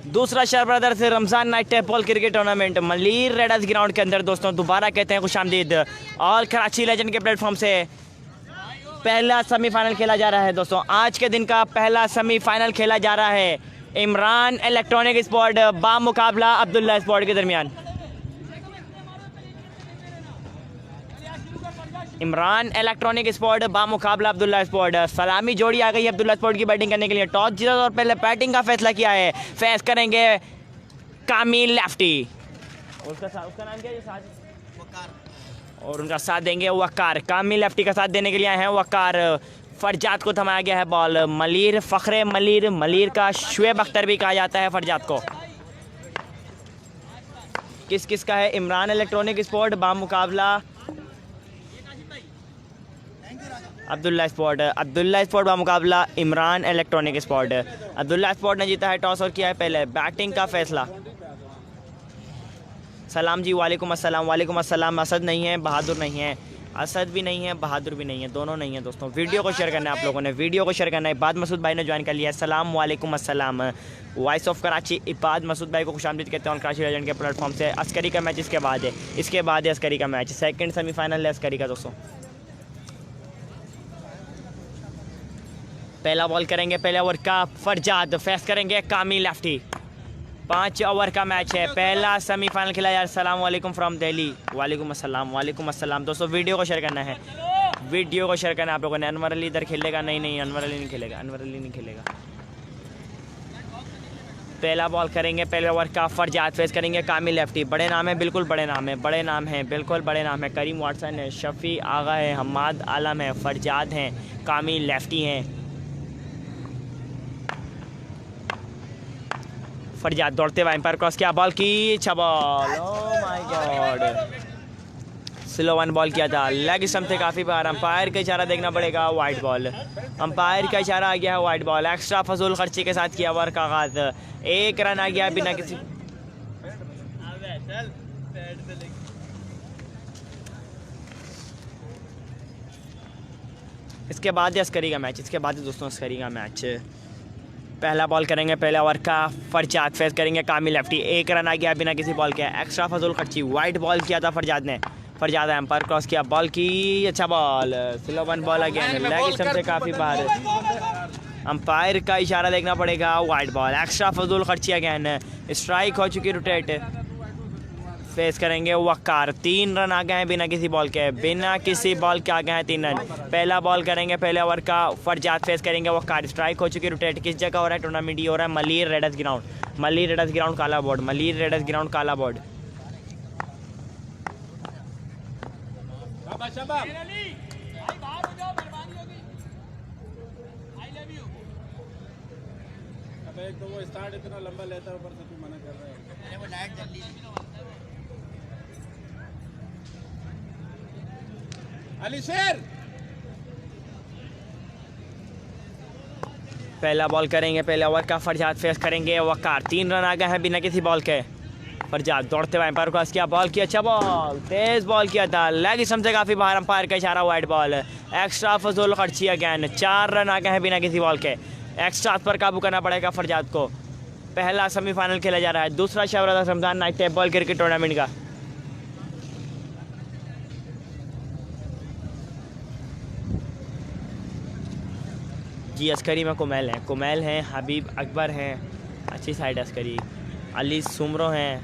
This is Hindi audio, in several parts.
दूसरा शहर brothers Ramzan night tape ball cricket tournament Malir readers ground के अंदर दोस्तों दोबारा कहते हैं खुशामदीद। और कराची लेजेंड के प्लेटफॉर्म से पहला सेमीफाइनल खेला जा रहा है दोस्तों। आज के दिन का पहला सेमीफाइनल खेला जा रहा है इमरान इलेक्ट्रॉनिक स्पोर्ट बामुकाबला अब्दुल्ला स्पोर्ट के दरमियान। इमरान इलेक्ट्रॉनिक स्पोर्ट बामुकाबला अब्दुल्ला स्पोर्ट। सलामी जोड़ी आ गई है अब्दुल्ला स्पोर्ट की बैटिंग करने के लिए। टॉस जीता और पहले बैटिंग का फैसला किया है। फेस करेंगे कामिल लेफ्टी। उसका नाम क्या है? और उनका साथ देंगे वकार। कामिल लेफ्टी का साथ देने के लिए आए हैं वकार। फरजाद को थमाया गया है बॉल। मलीर फ़ख्रे मलीर का शुएब अख्तर भी कहा जाता है फरजाद को। किस का है? इमरान इलेक्ट्रॉनिक स्पोर्ट बामुकाबला अब्दुल्ला स्पोर्ट बामुकाबला Imran electronic sport. Abdullah sport ने जीता है टॉस और किया है पहले बैटिंग का फैसला। सलाम जी, वालेकुम अस्सलाम। असद नहीं है, बहादुर नहीं है। असद भी नहीं है, बहादुर भी नहीं है, दोनों नहीं है दोस्तों। वीडियो को शेयर करना है आप लोगों ने, वीडियो को शेयर करना है। इबाद मसूद भाई ने ज्वाइन कर लिया है। सलाम वालेकुम अस्सलाम। वॉइस ऑफ कराची इबाद मसूद भाई को खुशामदीद कहते हैं और कराची लेजेंड के प्लेटफॉर्म से। अस्करी का मैच इसके बाद है अस्करी का मैच। सेकंड सेमीफाइनल है अस्करी का दोस्तों। पहला बॉल करेंगे पहले ओवर का फरजाद। फेस करेंगे कामी लेफ्टी। 5 ओवर का मैच है, पहला सेमीफाइनल खेला यार। सलाम वालेकुम फ्रॉम दिल्ली। वालेकुम अस्सलाम दोस्तों। वीडियो को शेयर करना है, वीडियो को शेयर करना है आप लोगों ने। अनवर अली इधर खेलेगा? नहीं, अनवर अली नहीं खेलेगा। पहला बॉल करेंगे पहले ओवर का फरजाद। फेस करेंगे कामिल लेफ्टी। बड़े नाम है, बिल्कुल बड़े नाम है। करीम वाटसन है, शफी आगा है, हमाद आलम है, फरजाद हैं, कामिल लेफ्टी हैं। फरजाद दौड़ते हुए एम्पायर क्रॉस किया, बॉल की अच्छा ball. Oh my God, slow one ball किया था। लेग स्टंप से काफ़ी बार अंपायर का इशारा देखना पड़ेगा। वाइट बॉल, अंपायर का इशारा आ गया है वाइट बॉल। एक्स्ट्रा फजूल खर्ची के साथ किया ओवर का आगाज। 1 रन आ गया बिना किसी। इसके बाद अस्करी का मैच, पहला बॉल करेंगे पहले ओवर का फरजाद। फेस करेंगे कामिल लेफ्टी। 1 रन आ गया बिना किसी बॉल के। एक्स्ट्रा फजूल खर्ची वाइट बॉल किया था फरजाद ने। फरजाद एम्पायर क्रॉस किया, बॉल की अच्छा ball. Slow one ball again, leg stump से काफ़ी बार अंपायर का इशारा देखना पड़ेगा। वाइट बॉल, एक्स्ट्रा फजूल खर्ची अगेन। स्ट्राइक हो चुकी रोटेट। फेस करेंगे वकार। 3 रन आ गए हैं बिना किसी बॉल के आ गए हैं 3 रन। पहला बॉल करेंगे पहले ओवर का फरजाद। फेस करेंगे वकार। स्ट्राइक हो चुकी रोटेट। किस जगह हो रहा है टूर्नामेंट? ये हो रहा है मलीर रेडर्स ग्राउंड काला बोर्ड। एक तो वो स्टार्ट इतना लंबा लेता है, ऊपर से तू मना कर रहा है। वो डायरेक्ट जल्दी अली शेर। पहला बॉल करेंगे पहले ओवर का फरजाद। फेस करेंगे वकार। 3 रन आ गए हैं बिना किसी बॉल के। फरजाद दौड़ते हुए एम्पायर क्रॉस किया, बॉल की अच्छा बॉल। तेज बॉल किया था, लेग स्टंप से काफ़ी बाहर, अंपायर का इशारा वाइट बॉल। एक्स्ट्रा फजूल खर्ची अगेन। 4 रन आ गए हैं बिना किसी बॉल के। एक्स्ट्रा पर काबू करना पड़ेगा फरजाद को। पहला सेमीफाइनल खेला जा रहा है, दूसरा शहर Ramzan night tape ball cricket tournament का। जी अस्करी में कुमैल हैं, हबीब अकबर हैं, अच्छी साइड है अस्करी। अली सुमरो हैं,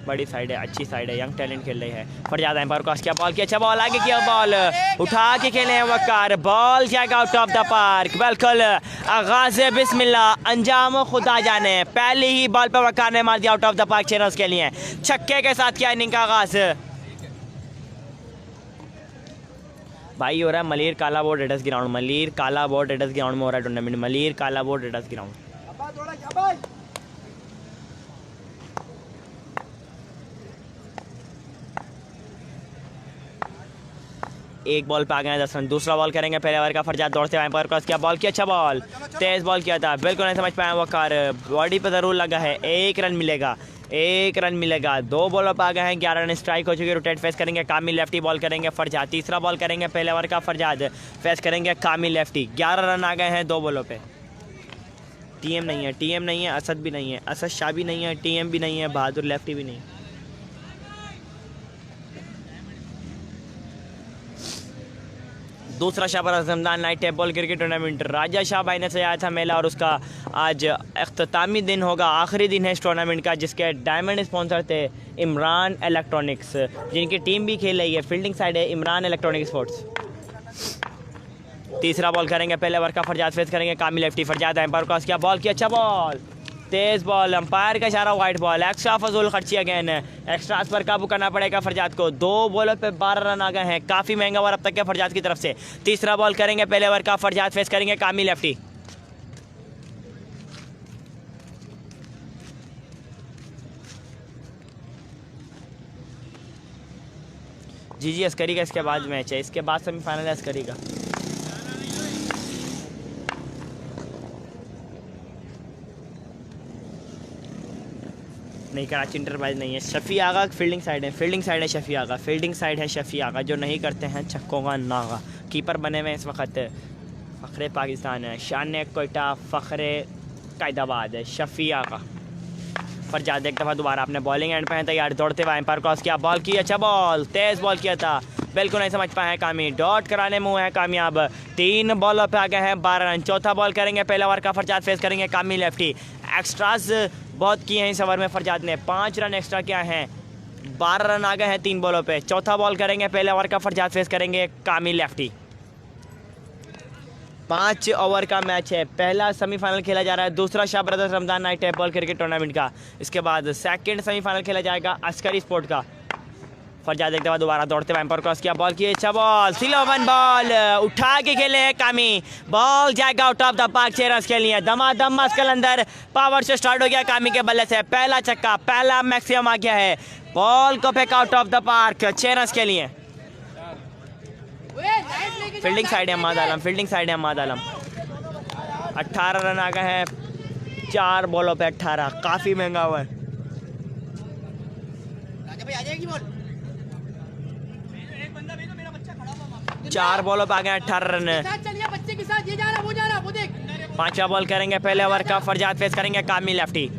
बड़ी साइड है, अच्छी साइड है, यंग टैलेंट खेल रही है। फरजाद एम्पायर क्रॉस किया, बॉल की अच्छा बॉल आगे किया, बॉल उठा के खेले हैं वकार। बॉल जाएगा आउट ऑफ द पार्क। बिल्कुल आगाज बिस्मिल्लाह, अंजाम खुदा जाने। पहली ही बॉल पर वकार ने मार दिया out of the park channels के लिए। छक्के के साथ किया इनिंग का आगाज। भाई हो रहा है मलीर काला बोर्ड रेडर्स ग्राउंड में हो रहा है टूर्नामेंट। मलीर काला बोर्ड रेडर्स ग्राउंड। एक बॉल पे आ गए 10 रन। दूसरा बॉल करेंगे पहले ओवर का फरजाद। दौड़ते हुए एम्पायर क्रॉस किया, बॉल की अच्छा बॉल। तेज बॉल किया था, बिल्कुल नहीं समझ पाया वकार। बॉडी पे ज़रूर लगा है। 1 रन मिलेगा। 2 बॉलों पर आ गए हैं 11 रन। स्ट्राइक हो चुकी है। रोटेट फेस करेंगे कामिल लेफ्टी। बॉल करेंगे फरजाद। तीसरा बॉल करेंगे पहले ओवर का फरजाद। फेस करेंगे कामिल लेफ्टी। 11 रन आ गए हैं 2 बॉलों पे। टीएम नहीं है, टीएम नहीं है, असद भी नहीं है, असद शाह भी नहीं है, टीएम भी नहीं है, बहादुर लेफ्टी भी नहीं है। दूसरा Shahbaz Ramzan night table cricket tournament Raja Shah भाई ने सजाया था मेला और उसका आज अख्तामी दिन होगा, आखिरी दिन है इस टूर्नामेंट का, जिसके डायमंड स्पॉन्सर थे इमरान इलेक्ट्रॉनिक्स, जिनकी टीम भी खेल रही है। फील्डिंग साइड है इमरान इलेक्ट्रॉनिक स्पोर्ट्स। तीसरा बॉल करेंगे, पहले ओवर का फरजाद फेस करेंगे Kamil lefty. Farzad empire cross किया, बॉल की अच्छा बॉल, तेज बॉल, अंपायर का इशारा, वाइट बॉल, एक्स्ट्रा फजूल खर्ची अगेन, एक्स्ट्रास पर काबू करना पड़ेगा फरजाद को। 2 बॉलों पे 12 रन आ गए हैं, काफ़ी महंगा ओवर अब तक के फरजाद की तरफ से। तीसरा बॉल करेंगे, पहले ओवर का फरजाद फेस करेंगे कामिल लेफ्टी। जी अस्करी का इसके बाद मैच है, इसके बाद सेमीफाइनल है अस्करी का। नहीं, कराची इंटरप्राइज नहीं है, शफी आगा फील्डिंग साइड है, फील्डिंग साइड है शफी आगा, फील्डिंग साइड है शफी आगा, जो नहीं करते हैं छक्कों का नागा। कीपर बने हुए इस वक्त फ़ख्रे पाकिस्तान है, शान कोयटा, फ़ख्रे कायदाबाद है, शफी आगा। फरजाद एक दफ़ा दोबारा अपने बॉलिंग एंड पे हैं तैयार, दौड़ते हुए एम्पायर क्रॉस किया, बॉल की अच्छा बॉल, तेज़ बॉल किया था, बिल्कुल नहीं समझ पाए हैं कामी, डॉट कराने में हुए हैं कामयाब। 3 बॉलों पे आ गए हैं 12 रन। चौथा बॉल करेंगे, पहले ओवर का फरजाद फेस करेंगे कामी लेफ्टी। एक्स्ट्रास बहुत किए हैं इस ओवर में फरजाद ने, 5 रन एक्स्ट्रा किया है, 12 रन आ गए हैं 3 बॉलों पे। चौथा बॉल करेंगे, पहले ओवर का फरजाद फेस करेंगे कामी लेफ्टी। 5 ओवर का मैच है, पहला सेमीफाइनल खेला जा रहा है, दूसरा Shah brothers Ramzan night table cricket tournament का। इसके बाद सेकंड सेमीफाइनल खेला जाएगा अस्करी स्पोर्ट का। फरजाद एक दफ़ा दोबारा दौड़ते हुए एम्पायर क्रॉस किया, बॉल की अच्छा बॉल, सिलोवन बॉल, उठा के खेले है कामी, बॉल जाएगा out of the park, 6 run के लिए। दमादम मस्कल अंदर पावर से स्टार्ट हो गया कामी के बल्ले से, पहला छक्का, पहला मैक्सिमम आ गया है, बॉल को फेंका out of the park, 6 run के लिए। फील्डिंग साइड है अहमद आलम, फील्डिंग साइड है अहमद आलम। 18 रन आ गए हैं 4 बॉलों पे 18, काफ़ी महंगा हुआ है। 4 बॉलों पे आ गए 18 रन। बच्चे के साथ ये जा रहा वो जा रहा वो देख। 5वां बॉल करेंगे, पहले ओवर का फरजाद फेस करेंगे कामी लेफ्टी।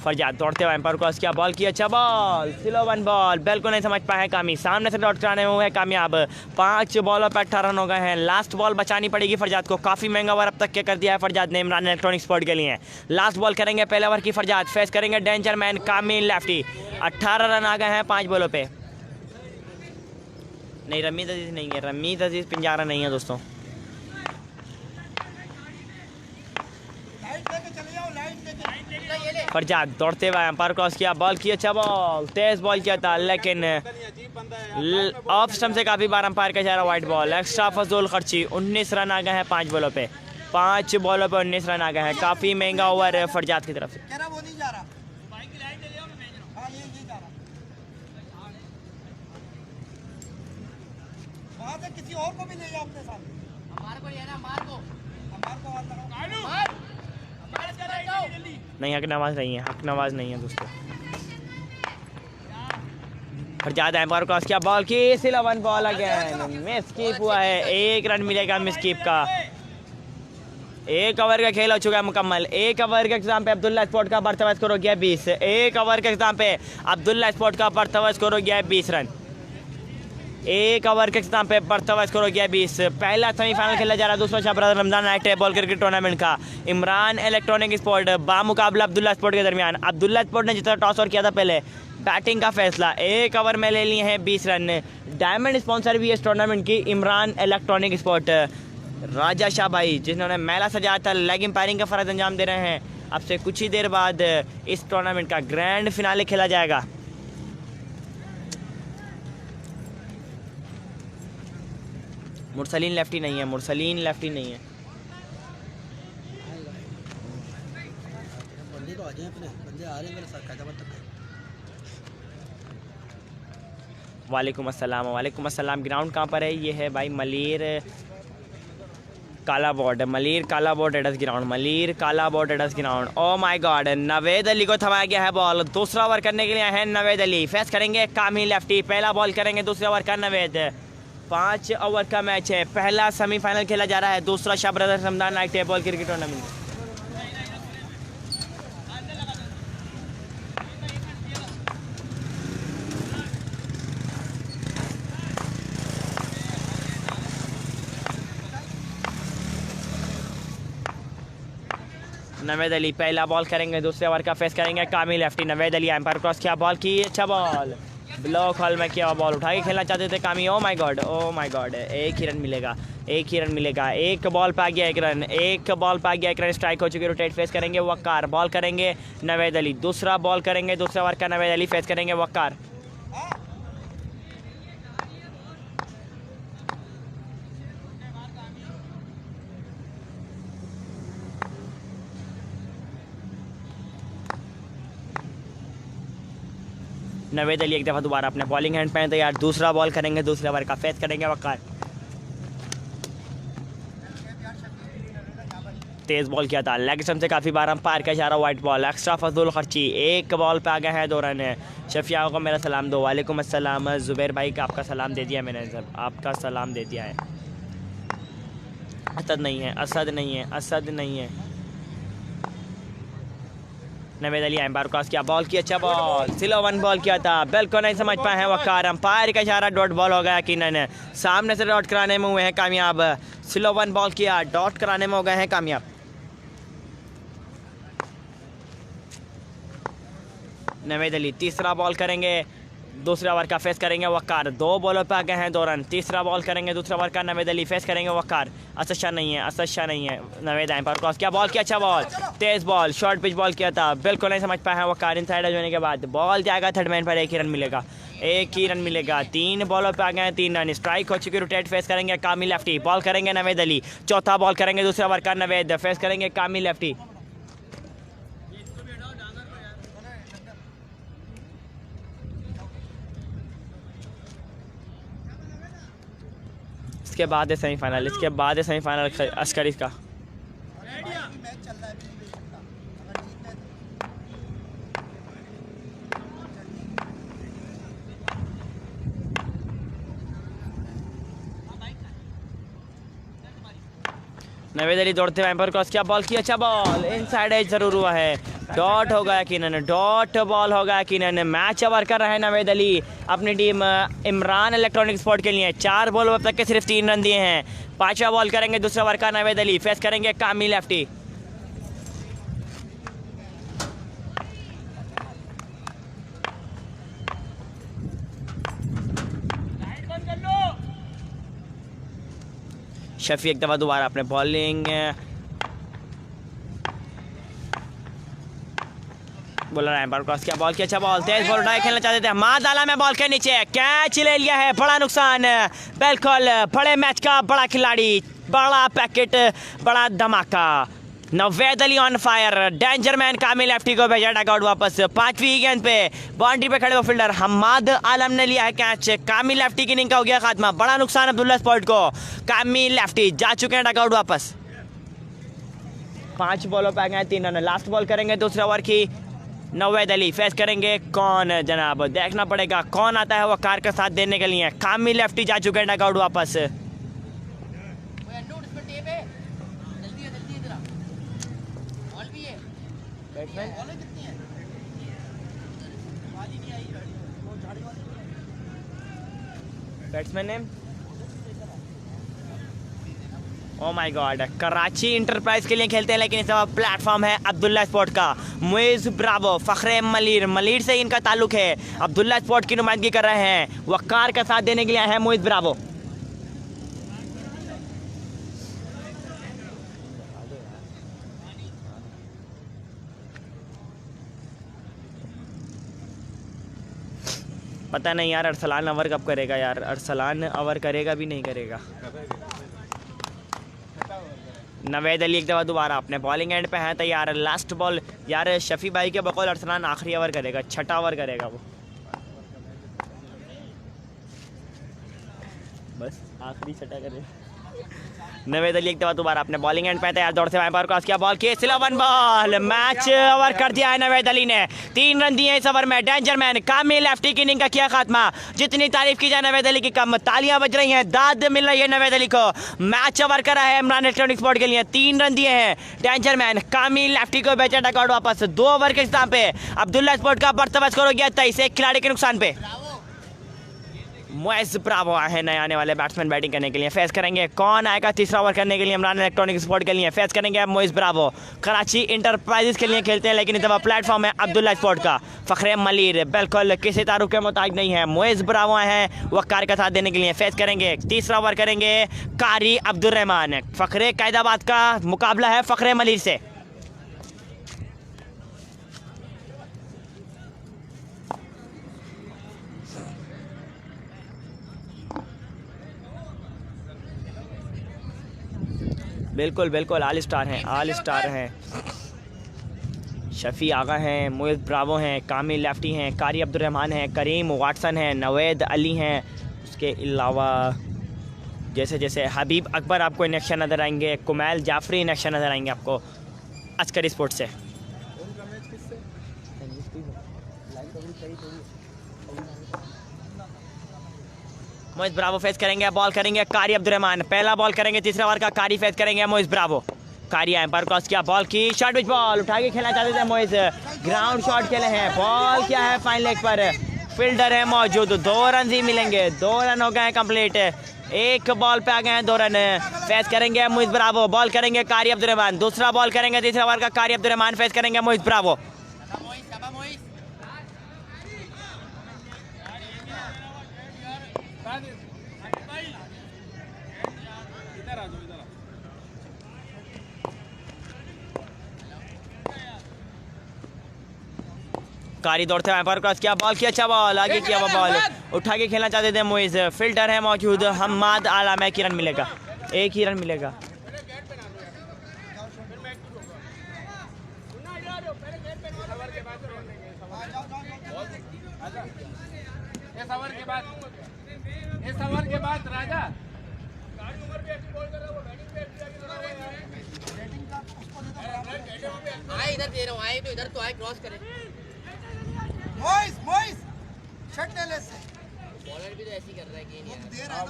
फरजाद दौड़ते हुए एम्पायर क्रॉस किया, बॉल की अच्छा बॉल, सिलोवन बॉल, बिल्कुल नहीं समझ पाए हैं कामी, सामने से डॉट कराने में हुए कामयाब। 5 बॉलों पर 18 रन हो गए हैं। लास्ट बॉल बचानी पड़ेगी फरजाद को, काफ़ी महंगा ओवर अब तक के कर दिया है फरजाद ने इमरान इलेक्ट्रॉनिक स्पोर्ट के लिए। लास्ट बॉल करेंगे, पहले ओवर की फरजाद फेस करेंगे डेंजर मैन कामी लेफ्टी। 18 रन आ गए हैं 5 बॉलों पे। नहीं, रमीज अजीज़ नहीं है, रमीज अजीज़ पिंजारा नहीं है दोस्तों। फरजाद दौड़ते हुए एम्पायर क्रॉस किया, बॉल की अच्छा बॉल, तेज बॉल किया था, लेकिन ऑफ स्टंप से काफ़ी बार अंपायर का इशारा, वाइट बॉल, एक्स्ट्रा फजूल खर्ची। 19 रन आ गए हैं 5 बॉलों पे, 5 बॉलों पे 19 रन आ गए हैं, काफ़ी महंगा ओवर फरजाद की तरफ से। किसी और को भी ले जाओ अपने साथ, हमारे को ये ना हमारे को नहीं, हक नवाज नहीं है, हक नवाज नहीं है दोस्तों। फरजाद एम्पायर क्रॉस किया, बॉल की सिलोवन बॉल अगेन, मिस कीप हुआ है, 1 रन मिलेगा मिस कीप का। 1 ओवर का खेल हो चुका है मुकम्मल। 1 ओवर के एग्जाम पे अब्दुल्ला स्पोर्ट का बर्तवा स्कोर हो गया 20। 1 ओवर के एग्जाम पे अब्दुल्ला स्पोर्ट का बर्तवा स्कोर हो गया है 20 रन। 1 ओवर के एग्जाम पे बर्तवा स्कोर हो गया 20। पहला सेमीफाइनल खेला जा रहा है दूसरा Shah brothers Ramzan night table cricket tournament का। इमरान इलेक्ट्रॉनिक स्पोर्ट बामुकाबला अब्दुल्ला स्पोर्ट के दरमियान। अब्दुल्ला स्पोर्ट ने जितना टॉस और किया था पहले, बैटिंग का फैसला, 1 ओवर में ले लिए हैं 20 रन। डायमंड स्पॉन्सर भी इस टूर्नामेंट की इमरान इलेक्ट्रॉनिक स्पोर्ट। राजा शाह भाई जिन्होंने मेला सजाया था, लेग एम्पायरिंग का फ़र्ज अंजाम दे रहे हैं। अब से कुछ ही देर बाद इस टूर्नामेंट का ग्रैंड फिनाले खेला जाएगा। मुरसलीन लेफ्टी नहीं है, मुरसलीन लेफ्टी नहीं है। बंदे तो आ जाए, अपने बंदे आ रहे हैं मेरे साथ कायदाबाद तक। वालेकुम अस्सलाम, वालेकुम अस्सलाम। ग्राउंड कहाँ पर है? ये है भाई मलीर काला बोर्ड, मलीर काला बोर्ड एडस ग्राउंड, मलीर काला board AIDS ground. O my God, Naved Ali को थमाया गया है बॉल। दूसरा ओवर करने के लिए है नवेद अली, फेस करेंगे कामी लेफ्टी। पहला बॉल करेंगे दूसरे ओवर का नवेद। 5 ओवर का मैच है। पहला सेमीफाइनल खेला जा रहा है, दूसरा Shah brothers Ramadan night table cricket tournament. Naved Ali पहला बॉल करेंगे, दूसरे ओवर का फेस करेंगे Kamil lefty. Naved Ali umpire cross किया, बॉल की, अच्छा बॉल, ब्लॉक हॉल में किया, बॉल उठा के खेलना चाहते थे कामी। ओ my god, oh my God, एक ही रन मिलेगा, एक ही रन मिलेगा। एक बॉल पे आ गया एक रन, एक बॉल पे आ गया एक रन, स्ट्राइक हो चुकी। रोटेट फेस करेंगे वक्कार, बॉल करेंगे नवेद अली, दूसरा बॉल करेंगे, दूसरे ओवर का नवेद अली फेस करेंगे वक्कार। नवेद अली एक दफ़ा दोबारा अपने बॉलिंग हैंड पे तैयार, दूसरा बॉल करेंगे, दूसरे ओवर का फेस करेंगे वक्कार। तेज़ बॉल किया था, लेग स्टंप से काफ़ी बार अंपायर का इशारा, वाइट बॉल, एक्स्ट्रा फजूल खर्ची, एक बॉल पे आ गया है 2 रन है। शफिया को मेरा सलाम दो। वालेकुम अस्सलाम ज़ुबैर भाई का आपका सलाम दे दिया मैंने, सब आपका सलाम दे दिया है। असद नहीं है, असद नहीं है, असद नहीं है। नवेद अली एम्पायर क्रॉस किया, बॉल की, अच्छा बॉल, स्लो 1 बॉल किया था, बिल्कुल नहीं समझ पाए हैं वकार। अंपायर का इशारा, डॉट बॉल हो गया यकीनन, सामने से डॉट कराने में हुए हैं कामयाब। स्लो 1 बॉल किया, डॉट कराने में हो गए हैं कामयाब। नवेद अली तीसरा बॉल करेंगे, दूसरे ओवर का फेस करेंगे वकार। 2 बॉलों पे आ गए हैं 2 रन, तीसरा बॉल करेंगे, दूसरा ओवर का नवेद अली फेस करेंगे वकार। असद शाह नहीं है, असद शाह नहीं है। नवेद एम्पायर क्रॉस किया, बॉल किया, अच्छा बॉल, तेज बॉल, शॉर्ट पिच बॉल किया था, बिल्कुल नहीं समझ पाया है वकार। इन साइड होने के बाद बॉल जाएगा थर्ड मैन पर, एक ही रन मिलेगा, एक ही रन मिलेगा। 3 बॉलों पे आ गए हैं 3 रन, स्ट्राइक हो चुकी। रोटेट फेस करेंगे कामिल लेफ्टी, बॉल करेंगे नवेद अली, चौथा बॉल करेंगे, दूसरे ओवर का नवेद फेस करेंगे कामिल लेफ्टी। इसके बाद है सेमीफाइनल, इसके बाद है सेमीफाइनल अस्करी का। नवेद अली दौड़ते हुए एम्पायर क्रॉस किया, बॉल की, अच्छा बॉल, इनसाइड एज जरूर हुआ है, डॉट होगा यकीनन, डॉट बॉल होगा यकीनन। मैच ओवर कर रहे हैं नवेद अली अपनी टीम इमरान इलेक्ट्रॉनिक स्पोर्ट के लिए। 4 बॉल अब तक के सिर्फ 3 रन दिए हैं। 5वां बॉल करेंगे, दूसरा ओवर का नवेद अली फेस करेंगे कामिल लेफ्टी। शफी एक दफ़ा दोबारा अपने बॉलिंग बॉलर एम्पायर क्रॉस किया, बॉल की, अच्छा बॉल, तेज बॉल उठाए खेलना चाहते थे, मार डाला में बॉल के नीचे, कैच ले लिया है, बड़ा नुकसान। बिल्कुल बड़े मैच का बड़ा खिलाड़ी, बड़ा पैकेट, बड़ा धमाका। Naved Ali on fire, danger man Kamil lefty को भेजा डगआउट वापस। 5वीं गेंद पे बाउंड्री पे खड़े हुए फील्डर हम्माद आलम ने लिया है कैच। कामिल लेफ्टी की इनिंग का हो गया खात्मा, बड़ा नुकसान अब्दुल्ला स्पोर्ट को। कामिल लेफ्टी जा चुके हैं डगआउट वापस। 5 बॉलों पे आ गए 3 रन, लास्ट बॉल करेंगे दूसरे ओवर की। नवेद अली फेस करेंगे कौन जनाब, देखना पड़ेगा कौन आता है वकार का साथ देने के लिए। कामिल लेफ्टी जा चुके हैं डगआउट वापस। Batsman name, O my God, Karachi enterprise के लिए खेलते हैं, लेकिन इस प्लेटफॉर्म है अब्दुल्ला स्पोर्ट का। मुइज़ ब्रावो, फ़ख्रे मलीर, मलीर से इनका ताल्लुक है, अब्दुल्ला स्पोर्ट की नुमाइंदगी कर रहे हैं। वकार का साथ देने के लिए आए हैं मुइज़ ब्रावो। पता नहीं यार अरसलान ओवर कब करेगा यार, अरसलान ओवर करेगा भी नहीं करेगा। नवेद अली एक दफ़ा दोबारा अपने बॉलिंग एंड पे हैं तैयार। लास्ट बॉल यार, शफी भाई के बकौल अरसलान आखिरी ओवर करेगा, 6ठा ओवर करेगा वो, बस आखिरी 6ठा करेगा। नवेद अली एक दफा दोबारा अपने बॉलिंग एंड पे तैयार, दौड़ से वाइपर क्रॉस किया, बॉल की slow one ball, match over कर दिया है नवेद अली ने। 3 रन दिए इस ओवर में। डेंजर मैन कामिल लेफ्टी की इनिंग का किया खात्मा। जितनी तारीफ की जाए नवेद अली की कम, तालियां बज रही हैं, दाद मिल रही है नवेद अली को। मैच ओवर करा है इमरान इलेक्ट्रॉनिक स्पोर्ट के लिए। 3 रन दिए हैं डेंजर मैन कामिल लेफ्टी को, बेचा रिकॉर्ड वापस 2 ओवर के इख्तिताम पे। अब्दुल्ला स्पोर्ट का बर्तवा स्कोर हो गया 23, एक खिलाड़ी के नुकसान पे। मोइज ब्रावो आए हैं नए आने वाले बैट्समैन बैटिंग करने के लिए। फेस करेंगे कौन आएगा तीसरा ओवर करने के लिए इमरान इलेक्ट्रॉनिक स्पोर्ट के लिए। फेस करेंगे अब मोइज ब्रावो। कराची इंटरप्राइजेस के लिए खेलते हैं, लेकिन इस दफा प्लेटफॉर्म है अब्दुल्ला स्पोर्ट का। फखरे मलिर बिल्कुल किसी तारुफ के मोहताज नहीं है। मोइज ब्रावो आए हैं वक़ार का साथ देने के लिए। फेस करेंगे तीसरा ओवर करेंगे कारी अब्दुर्रहमान। फखरे कैदाबाद का मुकाबला है फखरे मलिर से। बिल्कुल बिल्कुल ऑल स्टार हैं, ऑल स्टार हैं। शफ़ी आगा हैं, मोइज़ ब्रावो हैं, कामिल लेफ्टी हैं, कारी अब्दुर्रहमान हैं, करीम वाटसन हैं, नवेद अली हैं। उसके अलावा जैसे जैसे हबीब अकबर आपको इन एक्शन नज़र आएंगे, कुमैल जाफरी इन एक्शन नज़र आएंगे आपको अस्करी स्पोर्ट से। मोइज़ ब्रावो फेस करेंगे, बॉल करेंगे कारी अब्दुर्रहमान। पहला बॉल करेंगे तीसरा ओवर का, कारी फेस करेंगे मोइज़ ब्रावो। कारी एम्पायर क्रॉस किया, बॉल की शॉर्ट पिच बॉल उठा के खेलना चाहते थे मोइज़, ग्राउंड शॉट खेले हैं। बॉल क्या है फाइन लेग पर, फील्डर है मौजूद, 2 रन ही मिलेंगे। 2 रन हो गए हैं कंप्लीट, एक बॉल पे आ गए हैं 2 रन। फेस करेंगे मोइज़ ब्रावो, बॉल करेंगे कारी अब्दुर्रहमान। दूसरा बॉल करेंगे तीसरा ओवर का, कारी अब्दुर्रहमान फेस करेंगे मोइज़ ब्रावो। इधर आ जाओ, इधर आ। कारी दौड़ते हुए पर क्रॉस किया, बॉल की अच्छा बॉल आगे किया, वो बॉल उठा के खेलना चाहते थे मोइज़। फील्डर है मौजूद हम्माद आलम, एक ही रन मिलेगा, एक ही रन मिलेगा। इस ओवर के बाद राजा आए इधर दे रहा हूँ, आए तो इधर तो आए, क्रॉस करे। मोइस मोइस शट ले से बॉलर भी तो ऐसे ही कर रहा है कि नहीं दे रहा है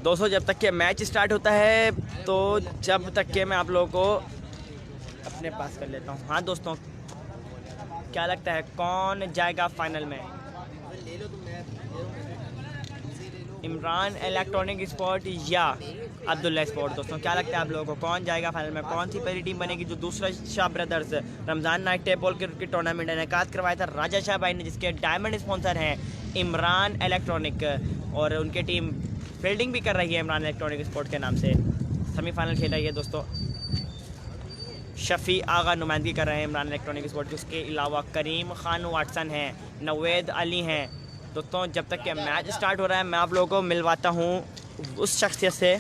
दोस्तों जब तक के मैच स्टार्ट होता है तो जब तक के मैं आप लोगों को अपने पास कर लेता हूँ। हाँ दोस्तों, क्या लगता है कौन जाएगा फाइनल में? ले लो तुम, इमरान इलेक्ट्रॉनिक स्पोर्ट या अब्दुल्ला स्पोर्ट? दोस्तों क्या लगता है आप लोगों को कौन जाएगा फाइनल में? कौन सी पहली टीम बनेगी? जो दूसरा Shah brothers Ramzan night table cricket tournament इनेकाद करवाया था राजा शाह भाई ने, जिसके डायमंड स्पॉन्सर हैं इमरान इलेक्ट्रॉनिक, और उनकी टीम फील्डिंग भी कर रही है इमरान इलेक्ट्रॉनिक स्पोर्ट के नाम से। सेमीफाइनल खेल रही है दोस्तों। शफ़ी आगा नुमाइंदगी कर रहे हैं इमरान इलेक्ट्रॉनिक स्पोर्ट की। उसके अलावा करीम खान वाटसन हैं, नवेद अली हैं। दोस्तों जब तक कि मैच स्टार्ट हो रहा है मैं आप लोगों को मिलवाता हूँ उस शख्सियत से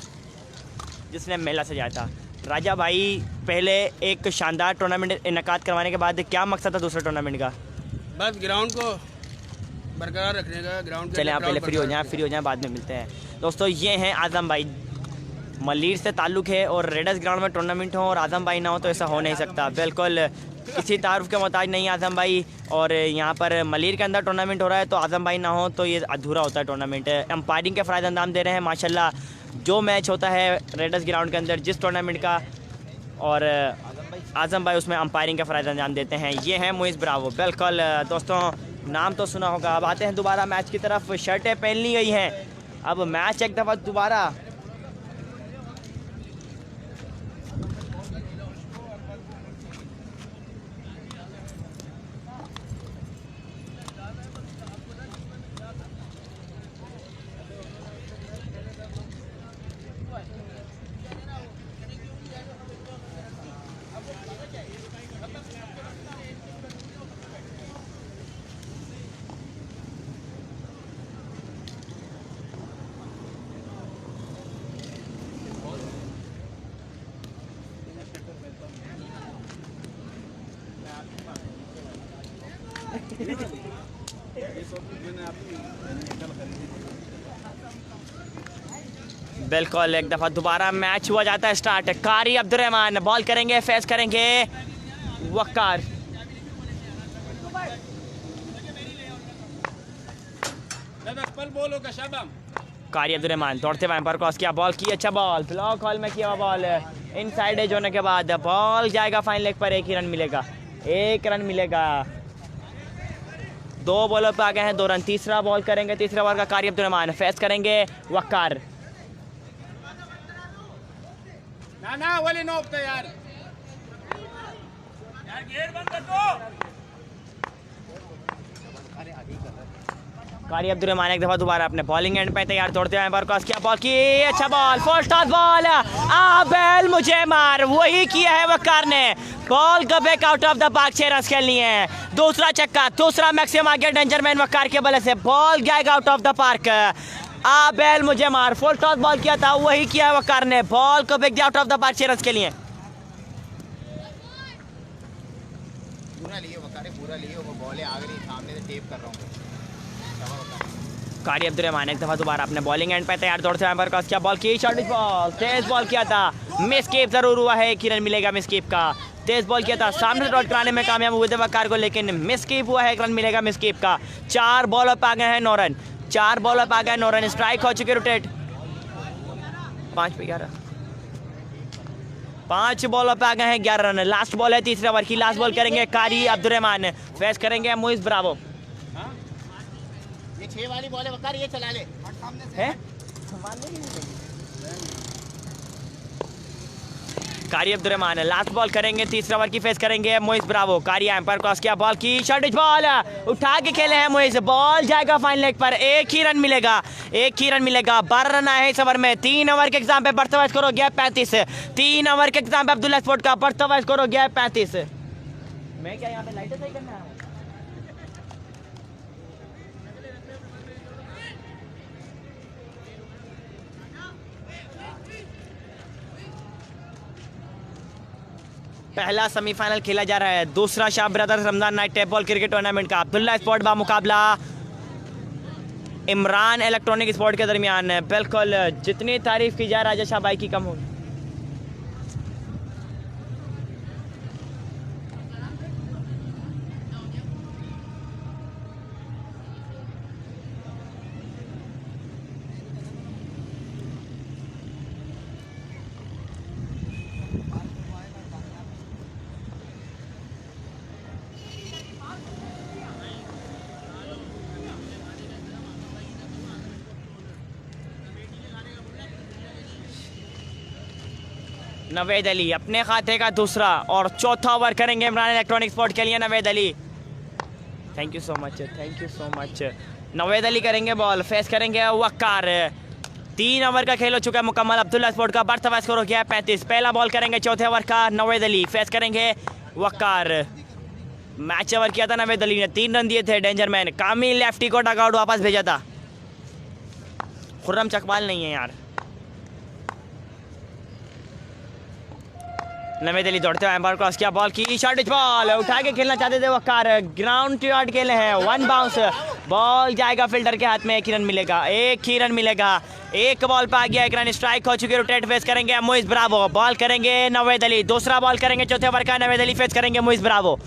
जिसने मेला सजाया था। राजा भाई, पहले एक शानदार टूर्नामेंट इनेकाद करवाने के बाद क्या मकसद था दूसरे टूर्नामेंट का? बस ग्राउंड को बरकरार रखने का। ग्राउंड चले आप पहले फ्री हो जाएं, बाद में मिलते हैं। दोस्तों ये हैं आज़म भाई, मलीर से ताल्लुक़ है और रेडर्स ग्राउंड में टूर्नामेंट हो और आज़म भाई ना हो तो ऐसा हो नहीं सकता। बिल्कुल किसी तारुफ के मोहताज नहीं आज़म भाई, और यहाँ पर मलीर के अंदर टूर्नामेंट हो रहा है तो आज़म भाई ना हो तो ये अधूरा होता है टूर्नामेंट। एम्पायरिंग के फ़राइज़ अंजाम दे रहे हैं माशाल्लाह। जो मैच होता है रेडर्स ग्राउंड के अंदर जिस टूर्नामेंट का, और आज़म भाई उसमें एम्पायरिंग का फ़राइज़ अंजाम देते हैं। ये हैं मोइज़ ब्रावो। बिल्कुल दोस्तों नाम तो सुना होगा। अब आते हैं दोबारा मैच की तरफ। शर्टें पहन ली गई हैं, अब मैच एक दफ़ा दोबारा बिल्कुल एक दफ़ा दोबारा मैच हुआ जाता है स्टार्ट। कारी अब्दुर्रहमान बॉल करेंगे, फेस करेंगे वक्कार। कारी अब्दुर्रहमान दौड़ते हुए पर क्रॉस किया, बॉल की, अच्छा बॉल ब्लॉक हॉल में किया हुआ बॉल इनसाइड एज होने के बाद बॉल जाएगा फाइन लेग पर। 1 ही रन मिलेगा, 1 रन मिलेगा। 2 बॉलर पे आ गए हैं, 2 रन। तीसरा बॉल करेंगे, तीसरा बॉल का कारी अब्दुर्रहमान, फेस करेंगे वक्कार। ना वाली नौबत यार गेट बंद कर दो। कारी अब्दुर्रहमान एक दफा दोबारा अपने बॉलिंग एंड पे तैयार, दौड़ते हुए पर क्रॉस किया, बॉल की, अच्छा बॉल, फर्स्ट टॉस बॉल, आबेल मुझे मार, वही किया है वक्कार ने। बॉल का back out of the park, 6 run खेलनी है। दूसरा चक्का, दूसरा मैक्सिमम आ गया डेंजरमैन वक्कार के बल्ले से, बॉल जाएगा आउट ऑफ द पार्क। आबेल मुझे मार, फुल टॉस बॉल किया था, वही किया है वक्कार ने, बॉल को back out of the park, 6 run के लिए। पूरा लिए वकारे, पूरा लिए, वो बॉल आ गई सामने से, टेप कर रहा हूँ। कारी अब्दुर्रहमान एक दफा दोबारा अपने बॉलिंग एंड पे तैयार, दौड़ते हुए पर क्रॉस किया, बॉल की, शॉर्ट बॉल, तेज बॉल किया था, मिसकीप जरूर हुआ है, 1 ही रन मिलेगा मिसकीप का। तेज बॉल किया था, सामने डॉट कराने में कामयाब हुए थे वकार को, लेकिन मिसकीप हुआ है, 1 रन मिलेगा मिसकीप का। 4 बॉलर पे आ गए हैं 9 रन, 4 बॉलर पे आ गए 9 रन, स्ट्राइक हो चुके रोटेट। 5 पे 11, 5 बॉलर पे आ गए हैं 11 रन। लास्ट बॉल है तीसरे ओवर की, लास्ट बॉल करेंगे कारी अब्दुर्रहमान, फेस करेंगे मोइस ब्रावो। ये 6 वाली बॉल है वकार, ये चला ले है कारी अब्दुर्रहमान लास्ट बॉल करेंगे, तीसरा ओवर की फेस करेंगे मोइस ब्रावो। कारी एम्पायर क्रॉस किया, बॉल की, शॉर्ट बॉल उठा के खेले हैं मोइस, बॉल जाएगा फाइन लेग पर, 1 ही रन मिलेगा, 1 ही रन मिलेगा। 12 रन आए इस ओवर में। 3 ओवर के एग्जाम पे बढ़ता स्कोर हो गया 35। 3 ओवर के एग्जाम पे अब्दुल्ला स्पोर्ट का बढ़ता स्कोर हो गया 35। मैं क्या यहाँ पे लाइटें सही करना है? पहला सेमीफाइनल खेला जा रहा है, दूसरा Shah brothers Ramzan night tape ball cricket tournament का अब्दुल्ला स्पोर्ट बा मुकाबला इमरान इलेक्ट्रॉनिक स्पोर्ट के दरमियान। बिल्कुल जितनी तारीफ की जाए राजा शाह भाई की कम होगी। नवेद अली अपने खाते का दूसरा और चौथा ओवर करेंगे इमरान इलेक्ट्रॉनिक स्पोर्ट के लिए। Naved Ali, thank you so much, thank you so much. Naved Ali करेंगे बॉल, फेस करेंगे वक्कार। 3 ओवर का खेल हो चुका है मुकम्मल। अब्दुल्ला स्पोर्ट का बर्थ स्कोर हो गया 35। पहला बॉल करेंगे चौथे ओवर का नवेद अली, फेस करेंगे वक्कार। मैच ओवर किया था नवेद अली ने, 3 रन दिए थे डेंजरमैन। कामिल लेफ्टी को डगआउट वापस भेजा था, खुर्रम चकबाल नहीं है यार। नवेद अली दौड़ते हुए एम्पायर क्रॉस किया, बॉल की, शॉर्ट बॉल उठा के खेलना चाहते थे वक्कार, ग्राउंड टू यार्ड खेले हैं, 1 बाउंस, बॉल जाएगा फील्डर के हाथ में, 1 ही रन मिलेगा, 1 ही रन मिलेगा। 1 बॉल पे आ गया 1 रन, स्ट्राइक हो चुकी, रोटेट फेस करेंगे मोइस ब्रावो। बॉल करेंगे नवेद अली, दूसरा बॉल करेंगे चौथे ओवर का नवेद अली, फेस करेंगे मोइस ब्रावो।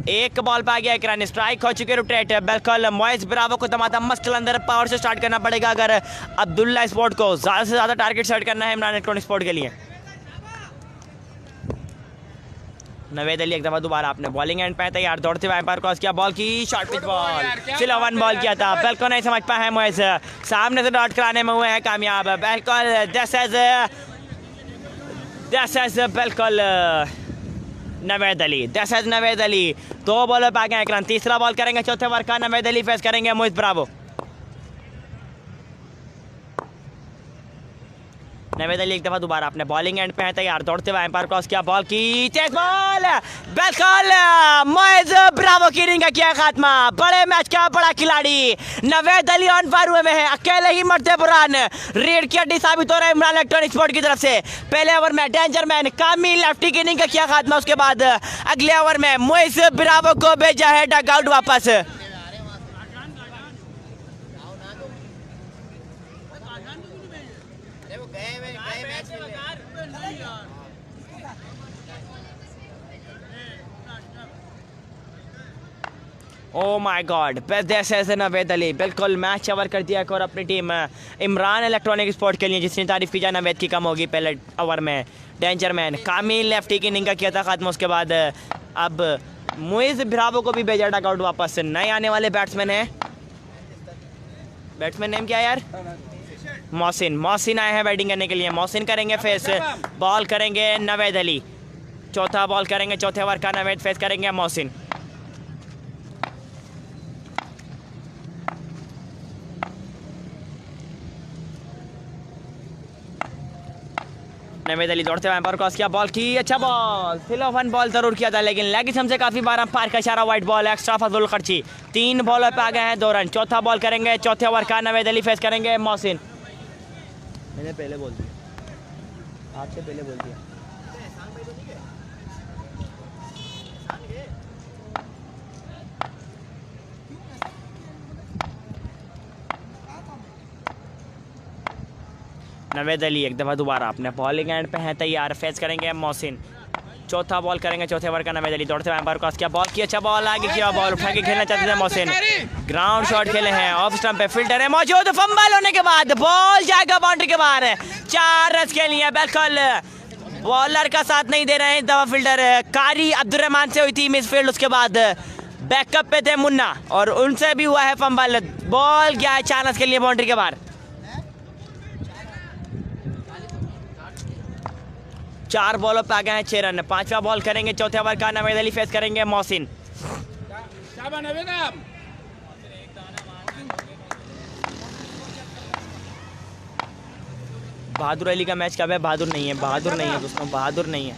1 बॉल पे आ गया 1 रन, स्ट्राइक हो चुके, रोटेट। बिल्कुल मोइस ब्रावो को तमाम मस्त अंदर पावर से स्टार्ट करना पड़ेगा अगर अब्दुल्ला स्पोर्ट को ज़्यादा से ज़्यादा टारगेट सेट करना है इमरान इलेक्ट्रॉनिक स्पोर्ट के लिए। नवेद अली एक दफा दोबारा अपने बॉलिंग एंड पे तैयार, दौड़ते हुए एम्पायर क्रॉस किया, बॉल की, शॉर्ट पिच बॉल, सिर्फ 1 बॉल किया था। बिल्कुल नहीं समझ पाए हैं मोइस, सामने से डॉट कराने में हुए हैं कामयाब। बिल्कुल दिस इज बिल्कुल Naved Ali, this is Naved Ali. 2 bowler पे आ गए 1 रन, तीसरा बॉल करेंगे चौथे ओवर का नवेद अली, फेस करेंगे मोइस ब्रावो। नवेद अली एक दफा दोबारा अपने बॉलिंग एंड पे है तैयार, दौड़ते हुए एम्पायर क्रॉस किया, बॉल की, तेज बॉल, बिल्कुल मोइस ब्रावो की रिंग किया खात्मा। बड़े मैच का बड़ा खिलाड़ी नवेद अली ऑन फायर हुए हैं, अकेले ही मरते बुरान, रेड की हड्डी साबित हो रहा है इमरान इलेक्ट्रॉनिक स्पोर्ट की तरफ से। पहले ओवर में डेंजरमैन कामिल लेफ्टी की रिंग किया खात्मा, उसके बाद अगले ओवर में मोइस ब्रावो को भेजा है डगआउट वापस। अरे वो गए मैच खेलने। ओ माय गॉड, जैसे ऐसे नवेद अली बिल्कुल मैच ओवर कर दिया और अपनी टीम इमरान इलेक्ट्रॉनिक स्पोर्ट के लिए जिसने तारीफ की जाए नवेद की कम होगी पहले ओवर में। डेंजर मैन कामिल लेफ्टी की इनिंग का किया था खत्म, उसके बाद अब मुइज़ ब्रावो को भी भेजा डकआउट वापस। नए आने वाले बैट्समैन हैं, बैट्समैन नेम क्या है यार? मोहसिन आए हैं बैटिंग करने के लिए। मोहसिन करेंगे फेस, बॉल करेंगे नवेद अली। चौथा बॉल करेंगे, चौथे ओवर का नवेद फेस करेंगे मोहसिन। नवेद अली दौड़ते हुए एम्पायर क्रॉस किया, बॉल की, अच्छा बॉल, सिलो 1 बॉल जरूर किया था लेकिन लेग स्टंप से काफी बार अंपायर का इशारा, वाइट बॉल, एक्स्ट्रा फजल खर्ची। 3 बॉलर पे आ गए हैं 2 रन। चौथा बॉल करेंगे, चौथे ओवर का नवेद अली फेस करेंगे मोहसिन। मैंने पहले बोल दिया, आपसे पहले बोल दिया। नवेद अली एक दफ़ा दोबारा अपने बॉलिंग एंड पे हैं तैयार, फेस करेंगे मोहसिन। चौथा बॉल करेंगे, चौथे ओवर का नवेद अली दौड़ते हुए एम्पायर क्रॉस किया, बॉल की, अच्छा बॉल, आगे किया, बॉल उठा के खेलना चाहते थे मोहसिन। ग्राउंड शॉट खेले हैं, ऑफ स्टंप पे फील्डर है मौजूद, फंबल होने के बाद बॉल जाएगा बाउंड्री के बाहर। 4 रन के लिए बिल्कुल बॉलर का साथ नहीं दे रहे हैं इस दफा फील्डर। कारी अब्दुर्रहमान से हुई थी मिस फील्ड, उसके बाद बैकअप पे थे मुन्ना और उनसे भी हुआ है फंबल। बॉल गया है 4 रन के लिए बाउंड्री के बाहर। 4 बॉलों पे आ गए हैं 6 रन। 5वां बॉल करेंगे, चौथे ओवर का नवेद अली फेस करेंगे मोहसिन। बहादुर अली का मैच कब है? बहादुर नहीं है दोस्तों, बहादुर नहीं है।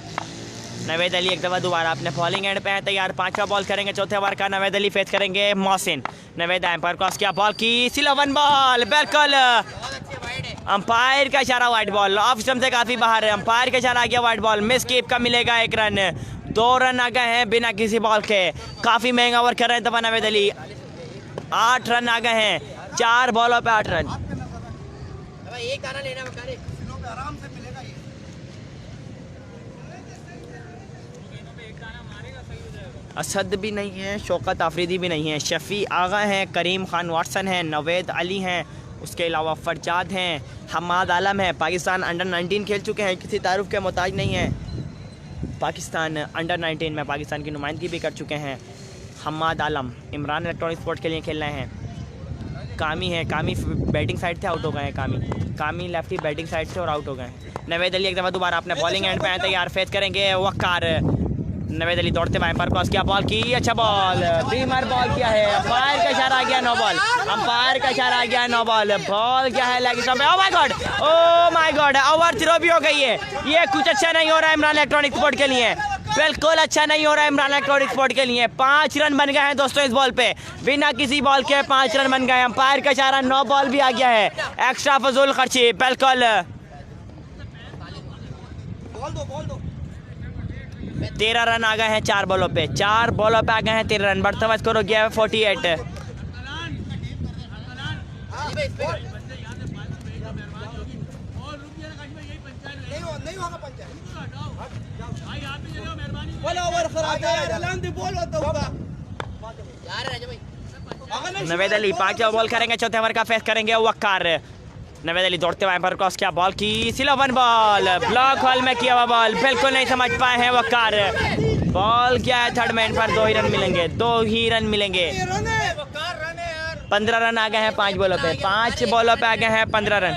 नवेद अली एक दफ़ा दोबारा अपने बॉलिंग एंड पे है तैयार। 5वां बॉल करेंगे, चौथे ओवर का नवेद अली फेस करेंगे मोहसिन। नवेद एम्पायर क्रॉस किया, बॉल की, सिलो 1 बॉल, बिल्कुल अंपायर का इशारा, वाइट बॉल, ऑफ स्टंप से काफी बाहर है, अंपायर का इशारा आ गया, वाइट बॉल, मिस कीप का मिलेगा 1 रन। 2 रन आ गए हैं बिना किसी बॉल के। काफी महंगा ओवर कर रहे हैं दफा नवेद अली। 8 रन आ गए हैं 4 बॉलों पे 8 रन। एक गाना लेना आराम से मिलेगा ये। असद भी नहीं है, शौकत आफरीदी भी नहीं है, शफी आगा हैं, करीम खान वाटसन हैं, नवेद अली हैं, उसके अलावा फरजाद हैं, हमाद आलम है। पाकिस्तान अंडर 19 खेल चुके हैं, किसी तारुफ के मोहताज नहीं है। पाकिस्तान अंडर 19 में पाकिस्तान की नुमाइंदगी भी कर चुके हैं। हमाद आलम इमरान इलेक्ट्रॉनिक स्पोर्ट के लिए खेल रहे हैं। कामी है, कामी बैटिंग साइड से आउट हो गए हैं। कामी लेफ्टी बैटिंग साइड से और आउट हो गए हैं। नवेद अली एक दफ़ा दोबारा अपने बॉलिंग एंड पे तैयार, फेस करेंगे वकार। नवेद अली दौड़ते हुए एम्पायर क्रॉस किया, बॉल की, अच्छा बॉल, बीमर बॉल किया है, अंपायर का इशारा आ गया, नो बॉल, अंपायर का इशारा आ गया, नो बॉल। बॉल क्या है लेग स्टंप पे, oh my god, over throw भी हो गई है। ये कुछ अच्छा नहीं हो रहा है इमरान इलेक्ट्रॉनिक स्पोर्ट के लिए, बिल्कुल अच्छा नहीं हो रहा है इमरान इलेक्ट्रॉनिक स्पोर्ट के लिए। 5 रन बन गए हैं दोस्तों इस बॉल पे, बिना किसी बॉल के 5 रन बन गए। अंपायर का इशारा, नो बॉल भी आ गया है, एक्स्ट्रा फजूल खर्ची, बिल्कुल 13 रन आ गए हैं 4 बॉलों पे। 4 बॉलों पे आ गए हैं 13 रन। बढ़ता हुआ स्कोर हो गया है 48। नवेद अली 5वां बॉल करेंगे, चौथे ओवर का फेस करेंगे वकार। नवेद अली दौड़ते हुए एम्पायर क्रॉस किया, बॉल की, सिलो 1 बॉल, ब्लॉक होल में किया हुआ बॉल, बिल्कुल नहीं समझ पाए हैं वकार। बॉल क्या है, थर्ड मैन पर 2 ही रन मिलेंगे, 2 ही रन मिलेंगे। 15 रन आ गए हैं 5 बॉलों पे, 5 बॉलों पे आ गए हैं 15 रन।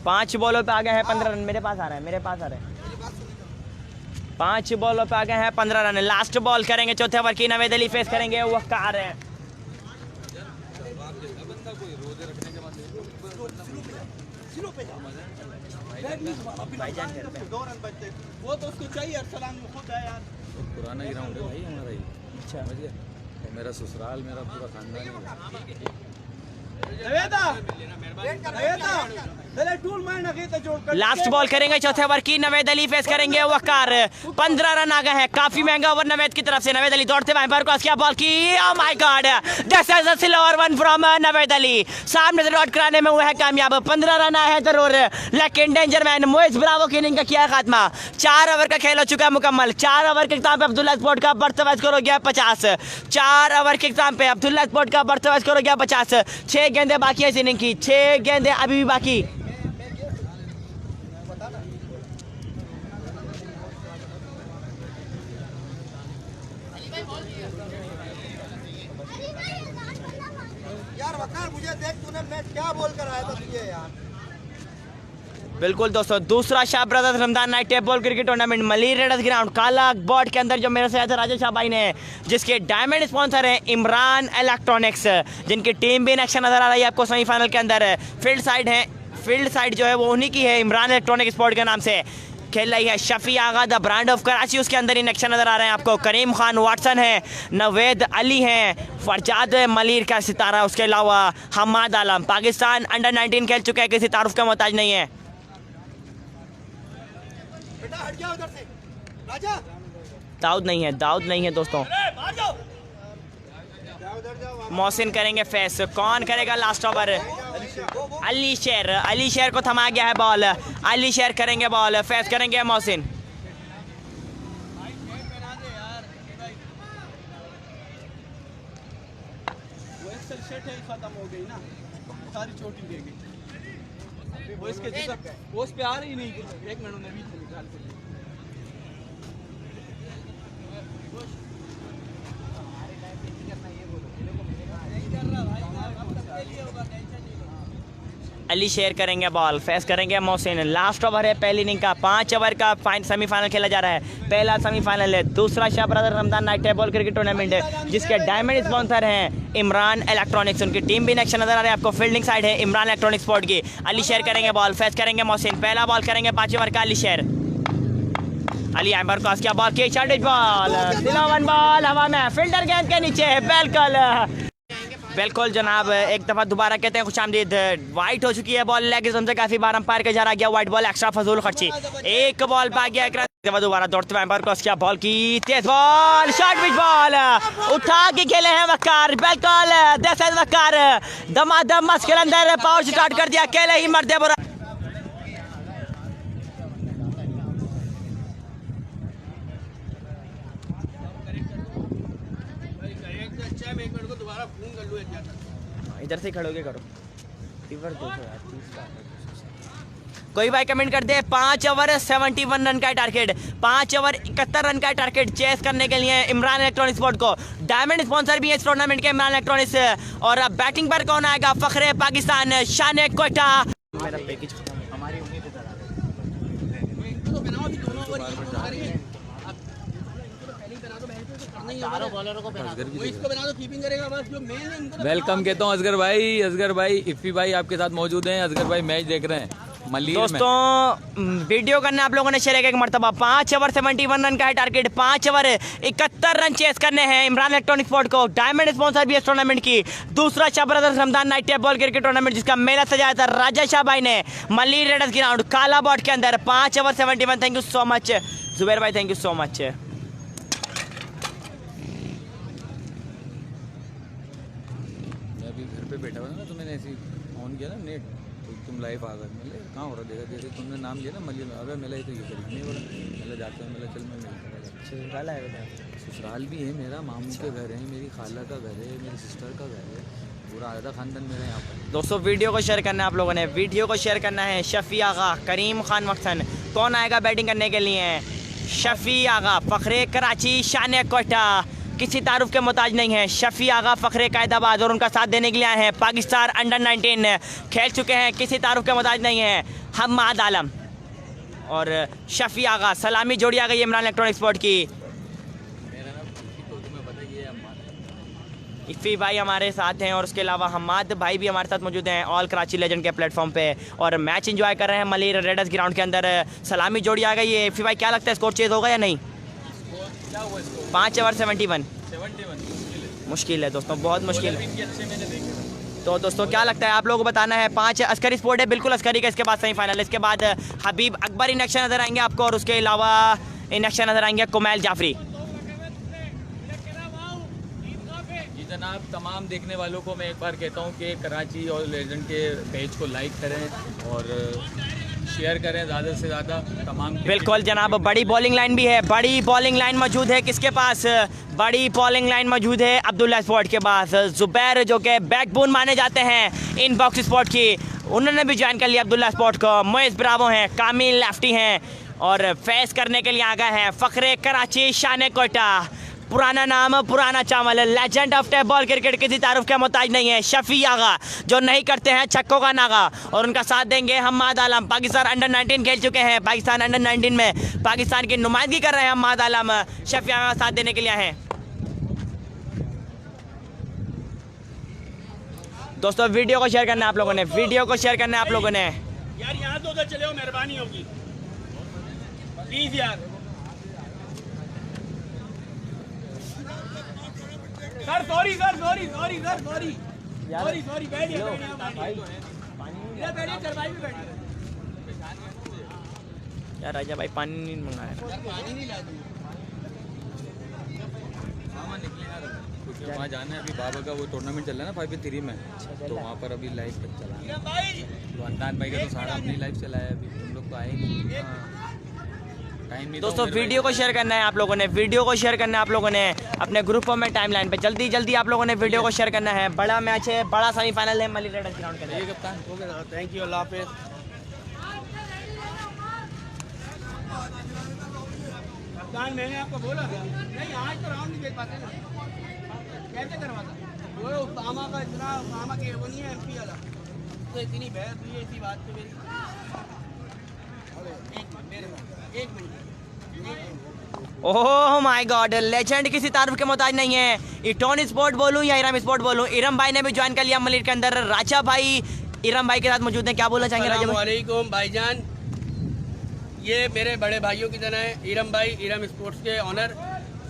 पांच बॉलों पे आ गए हैं 15 रन। मेरे पास आ रहा है 5 बॉलों पे आ गए हैं 15 रन। लास्ट बॉल करेंगे, चौथे ओवर की, नवेद अली फेस करेंगे वकार है। वो तो उसको चाहिए, अरसलान में खुद है यार, पुराना ग्राउंड है भाई हमारा ही। अच्छा समझ गया, मेरा ससुराल, मेरा पूरा खानदान है। लास्ट बॉल करेंगे चौथे ओवर की। नवेद अली फेस करेंगे वकार। 15 रन आ गए हैं, काफी महंगा ओवर नवेद की तरफ से। नवेद अली दौड़ते हुए पर क्रॉस किया, बॉल की। Oh my God, this is a silver one from Naved Ali. सामने से डॉट कराने में हुआ है कामयाब। 15 रन आए हैं जरूर, लेकिन डेंजर मैन मोइज ब्रावो की इनिंग का किया खात्मा। 4 ओवर का खेल हो चुका है मुकम्मल। 4 ओवर के इख्तिताम पे अब्दुल्ला स्पोर्ट का बर्तवा स्कोर हो गया 50। 4 ओवर के इख्तिताम पे अब्दुल्ला स्पोर्ट का बर्तवा स्कोर हो गया 50। 6 गेंदें बाकी है इस इनिंग की, 6 गेंदें अभी भी बाकी। यार वकार, मुझे देख, तूने मैच क्या बोल कर आया था तुझे यार। बिल्कुल दोस्तों, दूसरा Shah brothers Ramzan night tape ball cricket tournament Malir readers ground काला बोर्ड के अंदर जो मेरे से आया था राजेश शाह भाई ने, जिसके डायमंड स्पॉन्सर हैं इमरान इलेक्ट्रॉनिक्स, जिनकी टीम भी इन एक्शन नजर आ रही है आपको सेमीफाइनल के अंदर। फील्ड साइड जो है वो उन्हीं की है, इमरान इलेक्ट्रॉनिक स्पोर्ट के नाम से खेल रही है। शफी आगा द ब्रांड ऑफ कराची, उसके अंदर इन एक्शन नजर आ रहे हैं आपको। करीम खान वाटसन है, नवेद अली हैं, फरजाद मलिर का सितारा, उसके अलावा हमाद आलम। पाकिस्तान अंडर 19 खेल चुके हैं, किसी तारुफ का मोहताज नहीं है। हट जाओ उधर से राजा। दाऊद नहीं है दोस्तों। मोहसिन करेंगे फेस, कौन करेगा लास्ट ओवर? अली शेर को थमा गया है बॉल। अली शेर करेंगे बॉल, फेस करेंगे मोहसिन। खत्म हो गई ना, सारी चोटी दे गई वो, इसके वो उस पे आ रही नहीं। 1 मिनट में बीच में निकाल के अली शेर करेंगे बॉल, फेस करेंगे मोहसिन। लास्ट ओवर है पहली इनिंग का। 5 ओवर का सेमीफाइनल खेला जा रहा है। पहला सेमीफाइनल है दूसरा Shah brother Ramzan night tape ball cricket tournament है, जिसके डायमंड स्पॉन्सर हैं इमरान इलेक्ट्रॉनिक्स। उनकी टीम भी इन एक्शन नजर आ रही है आपको। फील्डिंग साइड है इमरान इलेक्ट्रॉनिक स्पोर्ट की। अली शेर करेंगे बॉल, फेस करेंगे मोहसिन। पहला बॉल करेंगे 5 ओवर का अली शेर। अली एम्बर क्रॉस किया, बॉल की शॉर्टेज बॉल, सिलोवन बॉल हवा में, फील्डर गेंद के नीचे। बिल्कुल जनाब, एक दफ़ा दोबारा कहते हैं खुशामदीद। वाइट हो चुकी है बॉल, लेग से काफ़ी बार अंपायर का इशारा गया, वाइट बॉल एक्स्ट्रा फजूल खर्ची। एक बॉल पा गया, एक दफ़ा दोबारा दौड़ते हुए एम्पायर क्रॉस किया, बॉल की तेज बॉल, शॉर्ट पिच बॉल उठा के खेले हैं वकार। बिल्कुल this is Waqar, Damadam Musk के अंदर पावर स्टार्ट कर दिया, अकेले ही मरते बुरा। इधर से खड़ोगे करो, कोई भाई कमेंट कर दे। 5 ओवर 71 रन का टारगेट, 5 ओवर 71 रन का टारगेट चेस करने के लिए इमरान इलेक्ट्रॉनिक स्पोर्ट को। डायमंड स्पॉन्सर भी है इस टूर्नामेंट के इमरान इलेक्ट्रॉनिक्स। और अब बैटिंग पर कौन आएगा? फखरे पाकिस्तान शान कोयटा। मेरा पैकेज हमारी उम्मीद वेलकम कहता हूँ असगर भाई, इफ़ी भाई आपके साथ मौजूद हैं। असगर भाई मैच देख रहे हैं मलिर दोस्तों, वीडियो करना आप लोगों ने शेयर एक मरतबा। 5 ओवर 71 रन का है टारगेट, 5 ओवर 71 रन चेस करने हैं इमरान इलेक्ट्रॉनिक स्पोर्ट को। डायमंड स्पॉन्सर भी इस टूर्नामेंट की। दूसरा Shah brothers Ramzan night tape ball cricket tournament, जिसका मेला सजाया था राजा शाह भाई ने मलिर रेडर्स ग्राउंड काला बोर्ड के अंदर। 5 over 71। Thank you so much Zubair भाई, थैंक यू सो मच। घर पे बैठा हुआ ना, तो मैंने ऐसे ऑन किया ना नेट, तो तुम लाइव आ गए। मैंने कहाँ हो रहा देखा, जैसे तुमने नाम लिया ना मलिर, अगर मेला ही तो ये करी नहीं बोला। मेला जाता है, मेला चल मैं मिलता। ससुराल भी है मेरा, मामू के घर है, मेरी खाला का घर है, मेरी सिस्टर का घर है, पूरा आधा खानदान मेरा यहाँ पर। दोस्तों वीडियो को शेयर करना है आप लोगों ने, वीडियो को शेयर करना है। शफी आगा, करीम खान वक्सन, कौन आएगा बैटिंग करने के लिए? शफी आगा, फखरे कराची शान कोयटा, किसी तारुफ के मोहताज नहीं है। शफी आगा फखरे कायदाबाद, और उनका साथ देने के लिए आए हैं पाकिस्तान अंडर 19 खेल चुके हैं, किसी तारुफ के मोहताज नहीं है। हमाद आलम और शफी आगा, सलामी जोड़ी आ गई इमरान इलेक्ट्रॉनिक स्पोर्ट की। इफ़ी भाई हमारे साथ हैं, और उसके अलावा हमाद भाई भी हमारे साथ मौजूद हैं ऑल कराची लेजेंड के प्लेटफॉर्म पे, और मैच एंजॉय कर रहे हैं मलिर रेडर्स ग्राउंड के अंदर। सलामी जोड़ी आ गई है। इफ़ी भाई क्या लगता है, स्कोर चेज होगा या नहीं? 5 ओवर 71 मुश्किल है दोस्तों, बहुत मुश्किल है। तो दोस्तों क्या लगता है आप लोगों को बताना है। 5 अस्करी स्पोर्ट है, बिल्कुल अस्करी का इसके बाद सेमीफाइनल। इसके बाद हबीब अकबर इन एक्शन नजर आएंगे आपको, और उसके अलावा इन एक्शन नजर आएंगे कुमैल जाफरी। जी जनाब, तमाम देखने वालों को मैं एक बार कहता हूँ कि कराची और लेजेंड के पेज को लाइक करें और शेयर करें ज़्यादा से ज़्यादा तमाम। बिल्कुल जनाब, बड़ी बॉलिंग लाइन भी है, बड़ी बॉलिंग लाइन मौजूद है किसके पास, बड़ी बॉलिंग लाइन मौजूद है अब्दुल्ला स्पोर्ट के पास। जुबैर जो कि बैकबोन माने जाते हैं इन बॉक्स स्पोर्ट की, उन्होंने भी ज्वाइन कर लिया अब्दुल्ला स्पोर्ट को। मोइस ब्रावो हैं, कामिल लेफ्टी हैं, और फेस करने के लिए आ गए हैं फ़ख्रे कराची शान कोटा। पुराना नाम पुराना चावल, legend of tape ball cricket, किसी तारुफ के मोहताज नहीं है। शफी आगा जो नहीं करते हैं छक्कों का नागा, और उनका साथ देंगे हम्माद आलम। पाकिस्तान अंडर 19 खेल चुके हैं, पाकिस्तान अंडर 19 में पाकिस्तान की नुमाइंदगी कर रहे हैं हम्माद आलम। शफी आगा साथ देने के लिए हैं। दोस्तों वीडियो को शेयर करना है आप लोगों ने, वीडियो को शेयर करना है आप लोगों ने यार। यहाँ तो उधर चले हो, मेहरबानी होगी प्लीज यार। Sir sorry sir, sorry sorry sir, sorry sorry sorry. बैठिए इधर बैठिए, चरवाई भी बैठिए यार। राजा भाई पानी नहीं मंगाया, पानी नहीं ला दूँ। हाँ निकलेगा क्योंकि वहाँ जाना है। अभी बाबा का वो टूर्नामेंट चल रहा है ना 5v3 में, तो वहाँ पर अभी लाइव चला है। तो अंदाज भाई का तो सारा अपनी लाइव चला है, अभी तुम लोग तो आए नहीं। टाइम नहीं। दोस्तों वीडियो को शेयर करना है आप लोगों ने, वीडियो को शेयर करना है आप लोगों ने अपने ग्रुपों में, टाइमलाइन पे जल्दी जल्दी आप लोगों ने वीडियो को शेयर करना है। बड़ा मैच है, बड़ा सेमीफाइनल है मलिक रेडर्स ग्राउंड के अंदर। कप्तान हो गया। थैंक यू, अल्लाह हाफिज। कप्तान मैंने आपको बोला था नहीं, आज तो राउंड नहीं खेल पाते ना, कैसे करवाता वो उसामा का इतना, उसामा के वो नहीं है MP वाला, तो इतनी बहस हुई है इसी बात पे मेरी। एक minute oh my God, legend किसी तारुफ के मोहताज नहीं है। इटोन स्पोर्ट बोलूं या इरम स्पोर्ट बोलूं, इरम भाई ने भी ज्वाइन कर लिया मलिक के अंदर। राजा भाई इरम भाई के साथ मौजूद हैं, क्या बोलना चाहेंगे राजा भाई? वालेकुम भाईजान, ये मेरे बड़े भाइयों की तरह है। इरम भाई, इरम स्पोर्ट्स के ऑनर।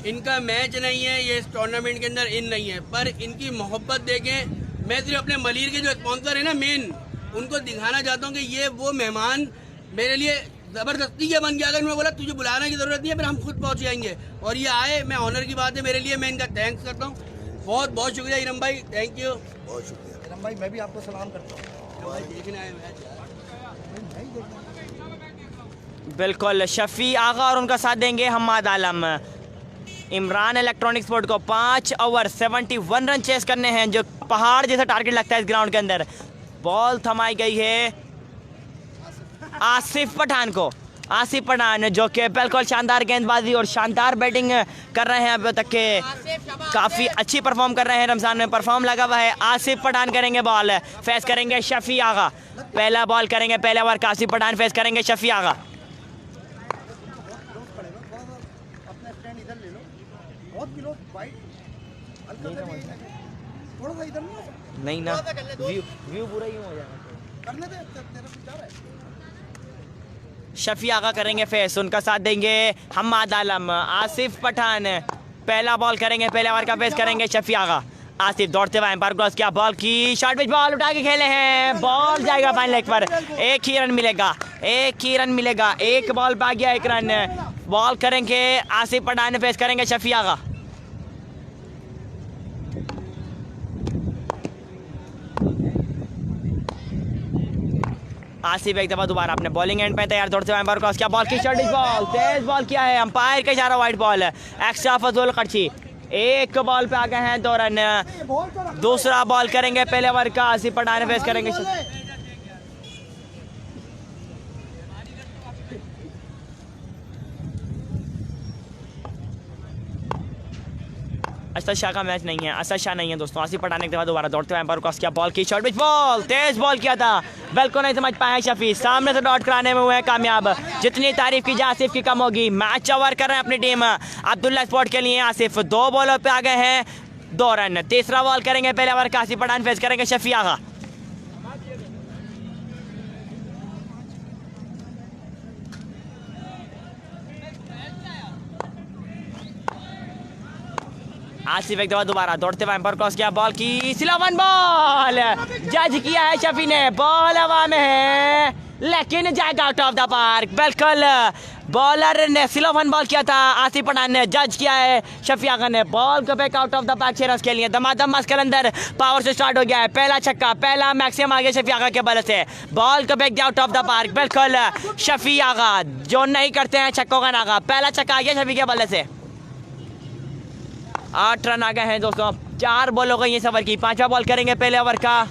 इनका मैच नहीं है, ये इस टूर्नामेंट के अंदर इन नहीं है, पर इनकी मोहब्बत देखें। मैं सिर्फ अपने मलिर के जो स्पॉन्सर है ना मेन, उनको दिखाना चाहता हूँ कि ये वो मेहमान मेरे लिए ज़बरदस्ती के बन गया। अगर मैं बोला तुझे बुलाने की ज़रूरत नहीं है, फिर हम खुद पहुँच जाएंगे, और ये आए। मैं ऑनर की बात है मेरे लिए, मैं इनका थैंक्स करता हूँ। बहुत बहुत शुक्रिया इरम भाई, थैंक यू। बहुत शुक्रिया इरम भाई, मैं भी आपको सलाम करता हूँ। देखने आए मैच यार। बिल्कुल, शफी आगा और उनका साथ देंगे हम्माद आलम। इमरान इलेक्ट्रॉनिक स्पोर्ट को 5 ओवर 71 रन चेस करने हैं, जो पहाड़ जैसा टारगेट लगता है इस ग्राउंड के अंदर। बॉल थमाई गई है आसिफ पठान को। आसिफ पठान जो कि बिल्कुल शानदार गेंदबाजी और शानदार बैटिंग कर रहे हैं, अभी तक के काफ़ी अच्छी परफॉर्म कर रहे हैं। रमज़ान में परफॉर्म लगा हुआ है। आसिफ पठान करेंगे बॉल, फेस करेंगे शफी आगा। पहला बॉल करेंगे, पहले ओवर का आसिफ पठान फेस करेंगे शफी आगा। नहीं ना, व्यू पूरा ही हो जाएगा। शफी आगा करेंगे फेस, उनका साथ देंगे हम्माद आलम। आसिफ पठान पहला बॉल करेंगे, पहले ओवर का फेस करेंगे शफी आगा। आसिफ दौड़ते हुए एम्पायर क्रॉस किया, बॉल की शॉर्ट पिच बॉल उठा के खेले हैं, बॉल जाएगा फाइन लेग पर। एक ही रन मिलेगा, एक ही रन मिलेगा। एक बॉल पे आ गया, एक रन। बॉल करेंगे आसिफ पठान, फेस करेंगे शफी आगा। आसिफ एक दफा दोबारा अपने बॉलिंग एंड पे तैयार, दौड़ते हुए एम्पायर क्रॉस किया, बॉल की शॉर्ट बॉल, तेज बॉल किया है, अंपायर का इशारा, वाइट बॉल। एक्स्ट्रा फजूल खर्ची, एक बॉल पे आ गए हैं 2 रन। दूसरा बॉल करेंगे पहले ओवर का, आसिफ पठान फेस करेंगे। असद शाह का मैच नहीं है, असद शाह नहीं है दोस्तों। आसिफ पठान के बाद दोबारा दौड़ते हुए एम्पायर क्रॉस किया, बॉल की शॉर्ट पिच बॉल, तेज बॉल किया था, बिल्कुल नहीं समझ पाया शफी। सामने से डॉट कराने में हुए हैं कामयाब। जितनी तारीफ की जाए आसिफ की कम होगी। मैच ओवर कर रहे हैं अपनी टीम अब्दुल्ला स्पोर्ट के लिए। आसिफ 2 बॉलों पे आ गए हैं, 2 रन। तीसरा बॉल करेंगे पहले ओवर का, आसिफ पठान फेस करेंगे शफी आगा। आसिफ एक दफा दोबारा दौड़ते हुए एम्पायर क्रॉस किया, बॉल की स्लो वन बॉल, जज किया है शफी ने, बॉल हवा में है लेकिन जाएगा आउट ऑफ द पार्क। बिल्कुल बॉलर ने स्लो वन बॉल किया था, आसिफ पठान ने जज किया है, शफी आगा ने बॉल को back out of the park 6 run के लिए। दमादम मस्कर अंदर पावर से स्टार्ट हो गया है, पहला छक्का, पहला मैक्सिमम आ गया शफी आगा के बल से, बॉल को back out of the park. बिल्कुल शफी आगा जो नहीं करते हैं छक्कों का नागा, पहला छक्का आ गया शफी के बल्ले से। 8 रन आ गए हैं दोस्तों, 4 बॉलों को ये सफर की, 5वां बॉल करेंगे पहले ओवर का।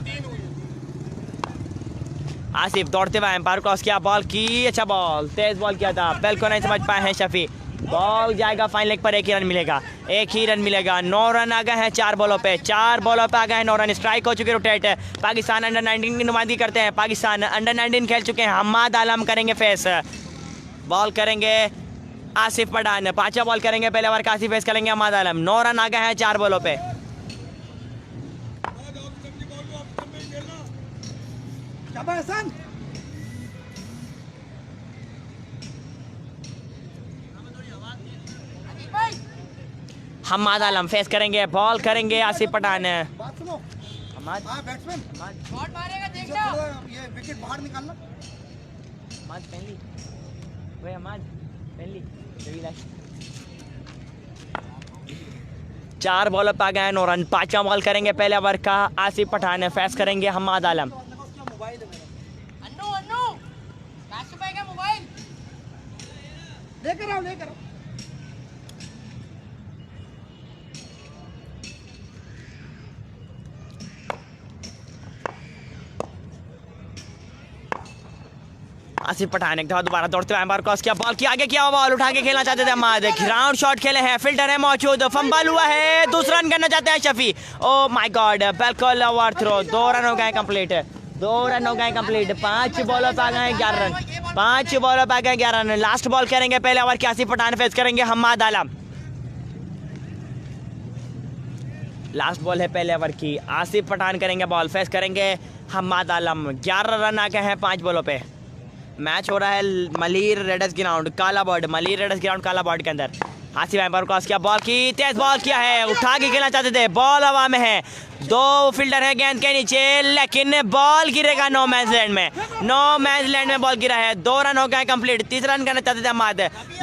आसिफ दौड़ते हुए एम्पायर क्रॉस किया, बॉल की अच्छा बॉल, तेज बॉल किया था, बिल्कुल नहीं समझ पाए हैं शफी, बॉल जाएगा फाइन लेग पर, 1 ही रन मिलेगा, 1 ही रन मिलेगा। 9 रन आ गए हैं 4 बॉलों पे, 4 बॉलों पे आ गए हैं 9 रन। स्ट्राइक हो चुके रोटेट, पाकिस्तान अंडर 19 की नुमाइंदगी करते हैं, पाकिस्तान अंडर 19 खेल चुके हैं। हम्माद आलम करेंगे फेस, बॉल करेंगे आसिफ पठान, 5वां बॉल करेंगे पहले ओवर का, आसिफ फेस करेंगे हम्माद आलम। 9 रन आ गए हैं 4 बॉलों पे। हम्माद आलम फेस करेंगे, बॉल करेंगे आसिफ पठान। हम्माद शॉट मारेगा देख लो, ये विकेट बाहर निकालना। हम्माद पहली, वे हम्माद पहली 4 बॉल पे आ गए 9 रन। 5वां बॉल करेंगे पहले ओवर का, आसिफ पठान फेस करेंगे हम्माद आलम। अन्नू अन्नू काशिफ भाई का मोबाइल लेकर आओ, लेकर आओ। आसिफ पठान एक दफा दोबारा दौड़ते हुए एम्पायर क्रॉस किया, बॉल की आगे किया, बॉल उठा के खेलना चाहते थे हम्माद, ग्राउंड शॉट खेले हैं, फिल्टर है मौजूद, फंबल हुआ है, दूसरा रन करना चाहते हैं शफी। ओ माय गॉड, बिल्कुल ओवर थ्रो, 2 रन हो गए कंप्लीट, 2 रन हो गए कंप्लीट। 5 बॉलों पे आ गए 11 रन, 5 बॉलों पे आ गए 11 रन। लास्ट बॉल करेंगे पहले ओवर के, आसिफ पठान फेस करेंगे हम्माद आलम। लास्ट बॉल है पहले ओवर की, आसिफ पठान करेंगे बॉल, फेस करेंगे हम्माद आलम। 11 रन आ गए हैं 5 बॉलों पे। मैच हो रहा है मलीर रेडर्स ग्राउंड काला बर्ड, मलीर रेडर्स ग्राउंड काला बर्ड के अंदर। आसिफ एम्पायर क्रॉस किया, बॉल की तेज बॉल किया है, उठा के खेलना चाहते थे, बॉल हवा में है, 2 फील्डर है गेंद के नीचे, लेकिन बॉल गिरेगा नो मैच लैंड में, नो मैच लैंड में बॉल गिरा है। 2 रन हो गए कंप्लीट, 3 रन करना चाहते थे हम्माद,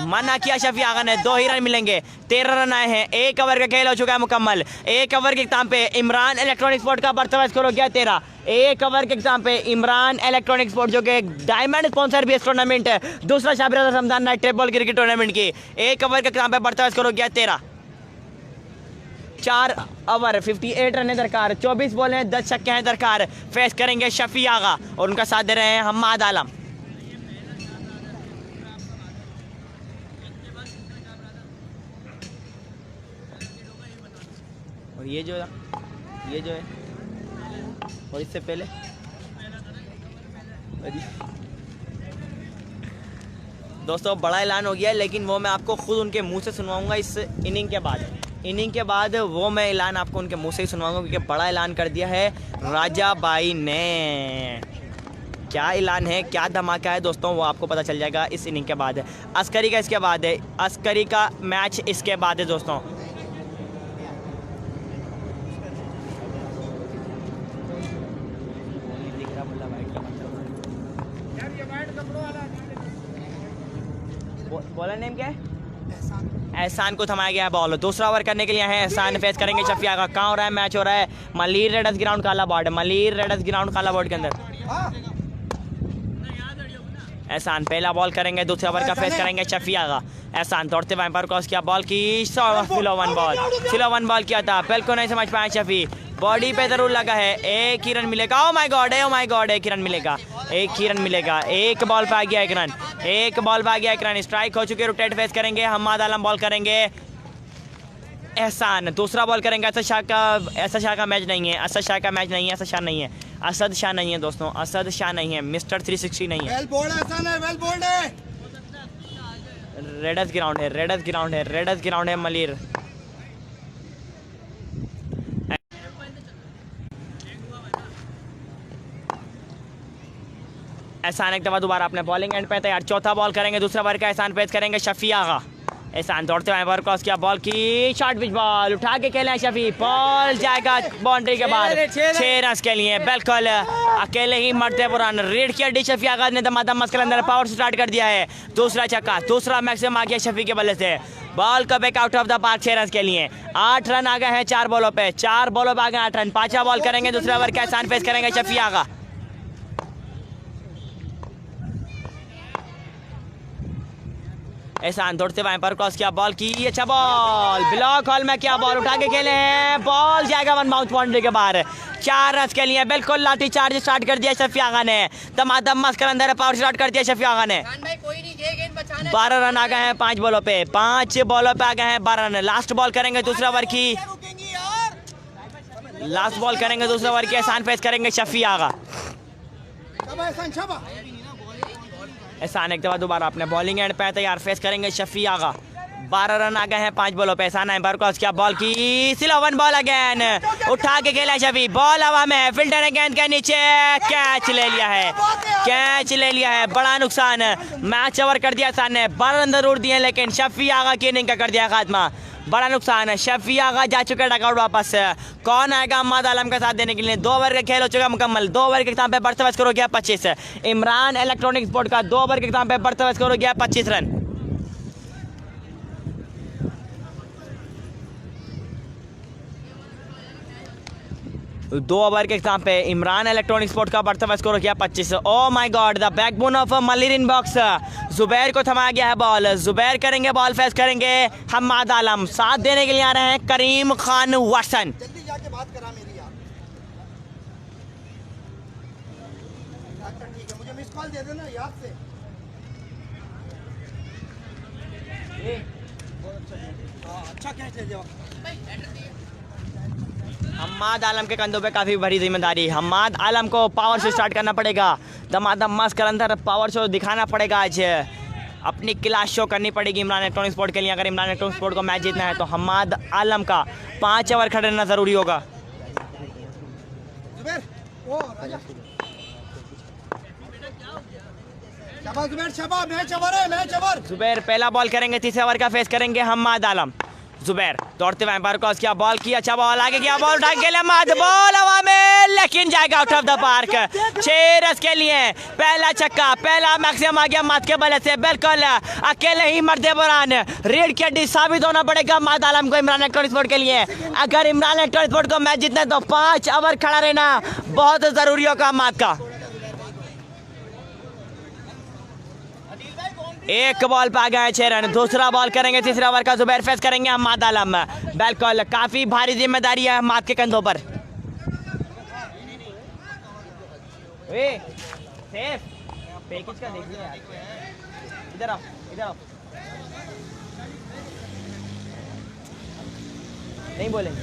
मना किया शफी आगा ने, 2 ही रन मिलेंगे। 13 रन आए हैं, 1 ओवर का खेल हो चुका है मुकम्मल। 1 ओवर के इख्तिताम पे इमरान इलेक्ट्रॉनिक स्पोर्ट का बर्तवा स्कोर हो गया 13। 1 ओवर के इख्तिताम पे इमरान इलेक्ट्रॉनिक स्पोर्ट जो कि डायमंड स्पॉन्सर भी इस टूर्नामेंट है, दूसरा Shabir Ramzan night table cricket tournament की। 1 ओवर के इख्तिताम पे बर्तवा स्कोर हो गया 13। 4 ओवर 58 रन है दरकार, 24 बॉल हैं, 10 छक्के हैं दरकार। फेस करेंगे शफी आगा और उनका साथ दे रहे हैं हम्माद आलम। और ये जो है और इससे पहले दोस्तों बड़ा ऐलान हो गया है, लेकिन वो मैं आपको खुद उनके मुंह से सुनवाऊंगा इस इनिंग के बाद। इनिंग के बाद वो मैं ऐलान आपको उनके मुंह से ही सुनवाऊंगा, क्योंकि बड़ा ऐलान कर दिया है राजा भाई ने। क्या ऐलान है, क्या धमाका है दोस्तों, वो आपको पता चल जाएगा इस इनिंग के बाद। अस्करी का इसके बाद है, अस्करी का मैच इसके बाद है दोस्तों। बॉलर नेम क्या है? एहसान को थमाया गया है बॉल। दूसरा ओवर करने के लिए है एहसान, फेस करेंगे शफी आगा। कहाँ हो रहा है मैच? हो रहा है मलीर रेडर्स ग्राउंड काला बोर्ड, मलीर रेडर्स ग्राउंड काला बोर्ड के अंदर। एहसान पहला बॉल करेंगे, दूसरे ओवर का फेस करेंगे शफी आगा। एहसान दौड़ते हुए एम्पायर क्रॉस किया, बॉल की स्लो वन बॉल किया था, बिल्कुल नहीं समझ पाए शफी, बॉडी पे जरूर लगा है। 1 ही रन मिलेगा। ओ माय गॉड 1 ही रन मिलेगा, 1 ही रन मिलेगा। 1 बॉल पे आ गया 1 रन, 1 बॉल पे आ गया 1 रन। स्ट्राइक हो चुके, रोटेट फेस करेंगे हम्माद आलम, बॉल करेंगे एहसान। दूसरा बॉल करेंगे असद शाह का मैच नहीं है, असद शाह का मैच नहीं है, असद शाह नहीं है, असद शाह नहीं है दोस्तों, असद शाह नहीं है, मिस्टर 360 नहीं है। वेल बोल्ड है, वेल बोल्ड है। रेडर्स ग्राउंड है, रेडर्स ग्राउंड है, रेडर्स ग्राउंड है मलीर। एहसान एक दफ़ा दोबारा अपने बॉलिंग एंड पे तैयार। चौथा बॉल करेंगे, दूसरा ओवर का एहसान पेश करेंगे शफी आगा। एहसान दौड़ते हुए पर क्रॉस किया, बॉल की शॉर्ट पिच बॉल उठा के खेले शफी, बॉल जाएगा बाउंड्री के बाद 6 रन के लिए। बिल्कुल अकेले ही मरते पुरान रेड किया डी शफी आगाज ने दमादम मस्कल अंदर पावर से स्टार्ट कर दिया है। दूसरा छक्का, दूसरा मैक्सिमम आ गया शफी के बल्ले से, बॉल का back out of the park 6 run के लिए। 8 रन आ गए हैं 4 बॉलों पे, 4 बॉलों पे आ गए 8 रन। 5वां बॉल करेंगे दूसरे ओवर का, एहसान फेस करेंगे शफी आगा। एहसान दौड़ते हुए पर क्रॉस किया, बॉल की अच्छा बॉल ब्लॉक हॉल में क्या बॉल उठा के खेले हैं, बॉल जाएगा 1 बाउंस बाउंड्री के बाहर 4 रन के लिए। बिल्कुल लाठी चार्ज स्टार्ट कर दिया शफी आगा ने, दमादम मस्कर अंदर पावर स्टार्ट कर दिया शफी आगा ने। भाई कोई नहीं, ये गेंद बचाना है। 12 रन आ गए हैं 5 बॉलों पे, 5 बॉलों पे आ गए हैं 12 रन। लास्ट बॉल करेंगे दूसरे ओवर की, लास्ट बॉल करेंगे दूसरे ओवर की, एहसान फेस करेंगे शफी आगा। एहसान एक दफा दोबारा अपने बॉलिंग एंड पे तैयार, फेस करेंगे शफी आगा। 12 रन आ गए हैं 5 बॉलों पे। एहसान है क्रॉस किया, बॉल की सिला 1 बॉल अगेन उठा के खेला शफी, बॉल हवा में, फिल्टर ने गेंद के नीचे कैच ले लिया है, कैच ले लिया है, बड़ा नुकसान। मैच ओवर कर दिया एहसान ने, 12 रन जरूर दिए लेकिन शफी आगा की इनिंग का कर दिया खात्मा, बड़ा नुकसान है। शफी आगा जा चुके डकआउट वापस, कौन आएगा अम्माद आलम का साथ देने के लिए। 2 ओवर का खेल हो चुका मुकम्मल, 2 ओवर के एग्जाम पे बर्थ स्कोर हो गया 25। इमरान इलेक्ट्रॉनिक स्पोर्ट का 2 ओवर के एग्जाम पे बर्थ स्कोर हो गया 25 रन। दो ओवर के एग्जाम पे इमरान इलेक्ट्रॉनिक स्पोर्ट का बढ़ता हुआ स्कोर हो गया 25। ओ my God, the backbone of Malir box, Zubair को थमाया गया है बॉल, जुबैर करेंगे बॉल फेस करेंगे हम्माद आलम, साथ देने के लिए आ रहे हैं करीम खान वाटसन। जल्दी जाके बात करा मेरी यार। अच्छा ठीक है, मुझे मिस कॉल दे देना याद से। अच्छा कैच है जवाब। हम्माद आलम के कंधों पे काफ़ी बड़ी जिम्मेदारी, हम्माद आलम को पावर से स्टार्ट करना पड़ेगा, दमादम मस्त कर अंदर पावर शो दिखाना पड़ेगा, आज अपनी क्लास शो करनी पड़ेगी इमरान इलेक्ट्रॉनिक स्पोर्ट के लिए। अगर इमरान इलेक्ट्रॉनिक स्पोर्ट को मैच जीतना है तो हम्माद आलम का 5 ओवर खड़े रहना ज़रूरी होगा। जुबैर ओ राजा शाबाश जुबैर शाबाश, मैच ओवर है, मैच ओवर। जुबैर पहला बॉल करेंगे, तीसरे ओवर का फेस करेंगे हम्माद आलम। जुबैर दौड़ते हुए एम्पायर क्रॉस किया, बॉल की अच्छा बॉल आगे किया, बॉल उठा के हम्माद, बॉल हवा में लेकिन जाएगा out of the park 6 run के लिए। पहला छक्का, पहला मैक्सिमम आ गया हम्माद के बल्ले से, बिल्कुल अकेले ही मर्दे बुरान रेड की हड्डी साबित होना पड़ेगा हम्माद आलम को इमरान इलेक्ट्रॉनिक स्पोर्ट के लिए। अगर इमरान इलेक्ट्रॉनिक स्पोर्ट को मैच जीतना है तो 5 ओवर खड़ा रहना बहुत ज़रूरी होगा हम्माद का। 1 बॉल पे आ गए 6 रन। दूसरा बॉल करेंगे तीसरे ओवर का, जुबैर फेस करेंगे हम्माद आलम। बिल्कुल काफी भारी जिम्मेदारी है हम्माद के कंधों पर। सेफ पैकेज का देखिए यार, इधर आओ इधर आओ, नहीं बोलेंगे।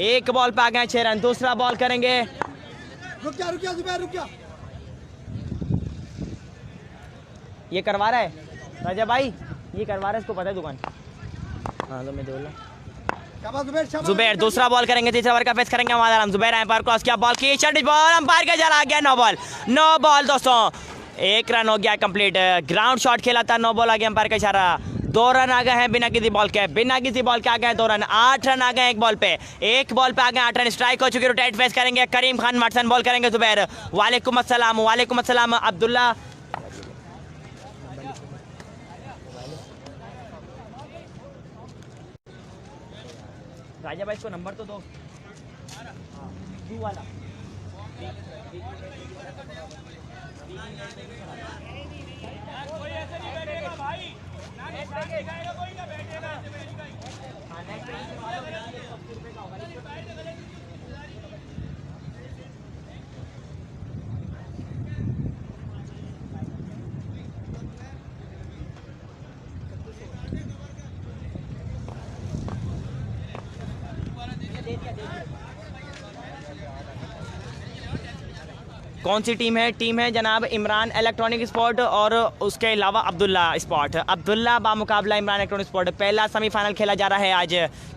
1 बॉल पे आ गए 6 रन। दूसरा बॉल करेंगे, रुक जा जुबैर रुक जा। ये करवा रहा है राजा भाई, ये करवा रहा है, इसको पता है दुकान। हाँ तो मैं बोल रहा हूँ। जुबैर दूसरा बॉल करेंगे, तीसरा ओवर का फेस करेंगे हम्माद आलम। जुबैर एम्पायर क्रॉस किया, बॉल की शॉर्ट बॉल, अंपायर का जरा आ गया 9 बॉल दोस्तों, 1 रन हो गया कंप्लीट। ग्राउंड शॉट खेला था, 9 बॉल आ गया, अंपायर का इशारा। 2 रन आ गए हैं बिना किसी बॉल के, बिना किसी बॉल के आ गए 2 रन। 8 रन आ गए 1 बॉल पे, 1 बॉल पे आ गए 8 रन। स्ट्राइक हो चुकी, रोटेट फेस करेंगे करीम खान वाटसन, बॉल करेंगे जुबैर। वालेकुम अस्सलाम अब्दुल्ला। राजा भाई इसको नंबर तो दो, तू वाला। कौन सी टीम है? टीम है जनाब इमरान इलेक्ट्रॉनिक स्पोर्ट और उसके अलावा अब्दुल्ला स्पोर्ट। अब्दुल्ला बामुकाबला इमरान इलेक्ट्रॉनिक स्पोर्ट। पहला सेमीफाइनल खेला जा रहा है आज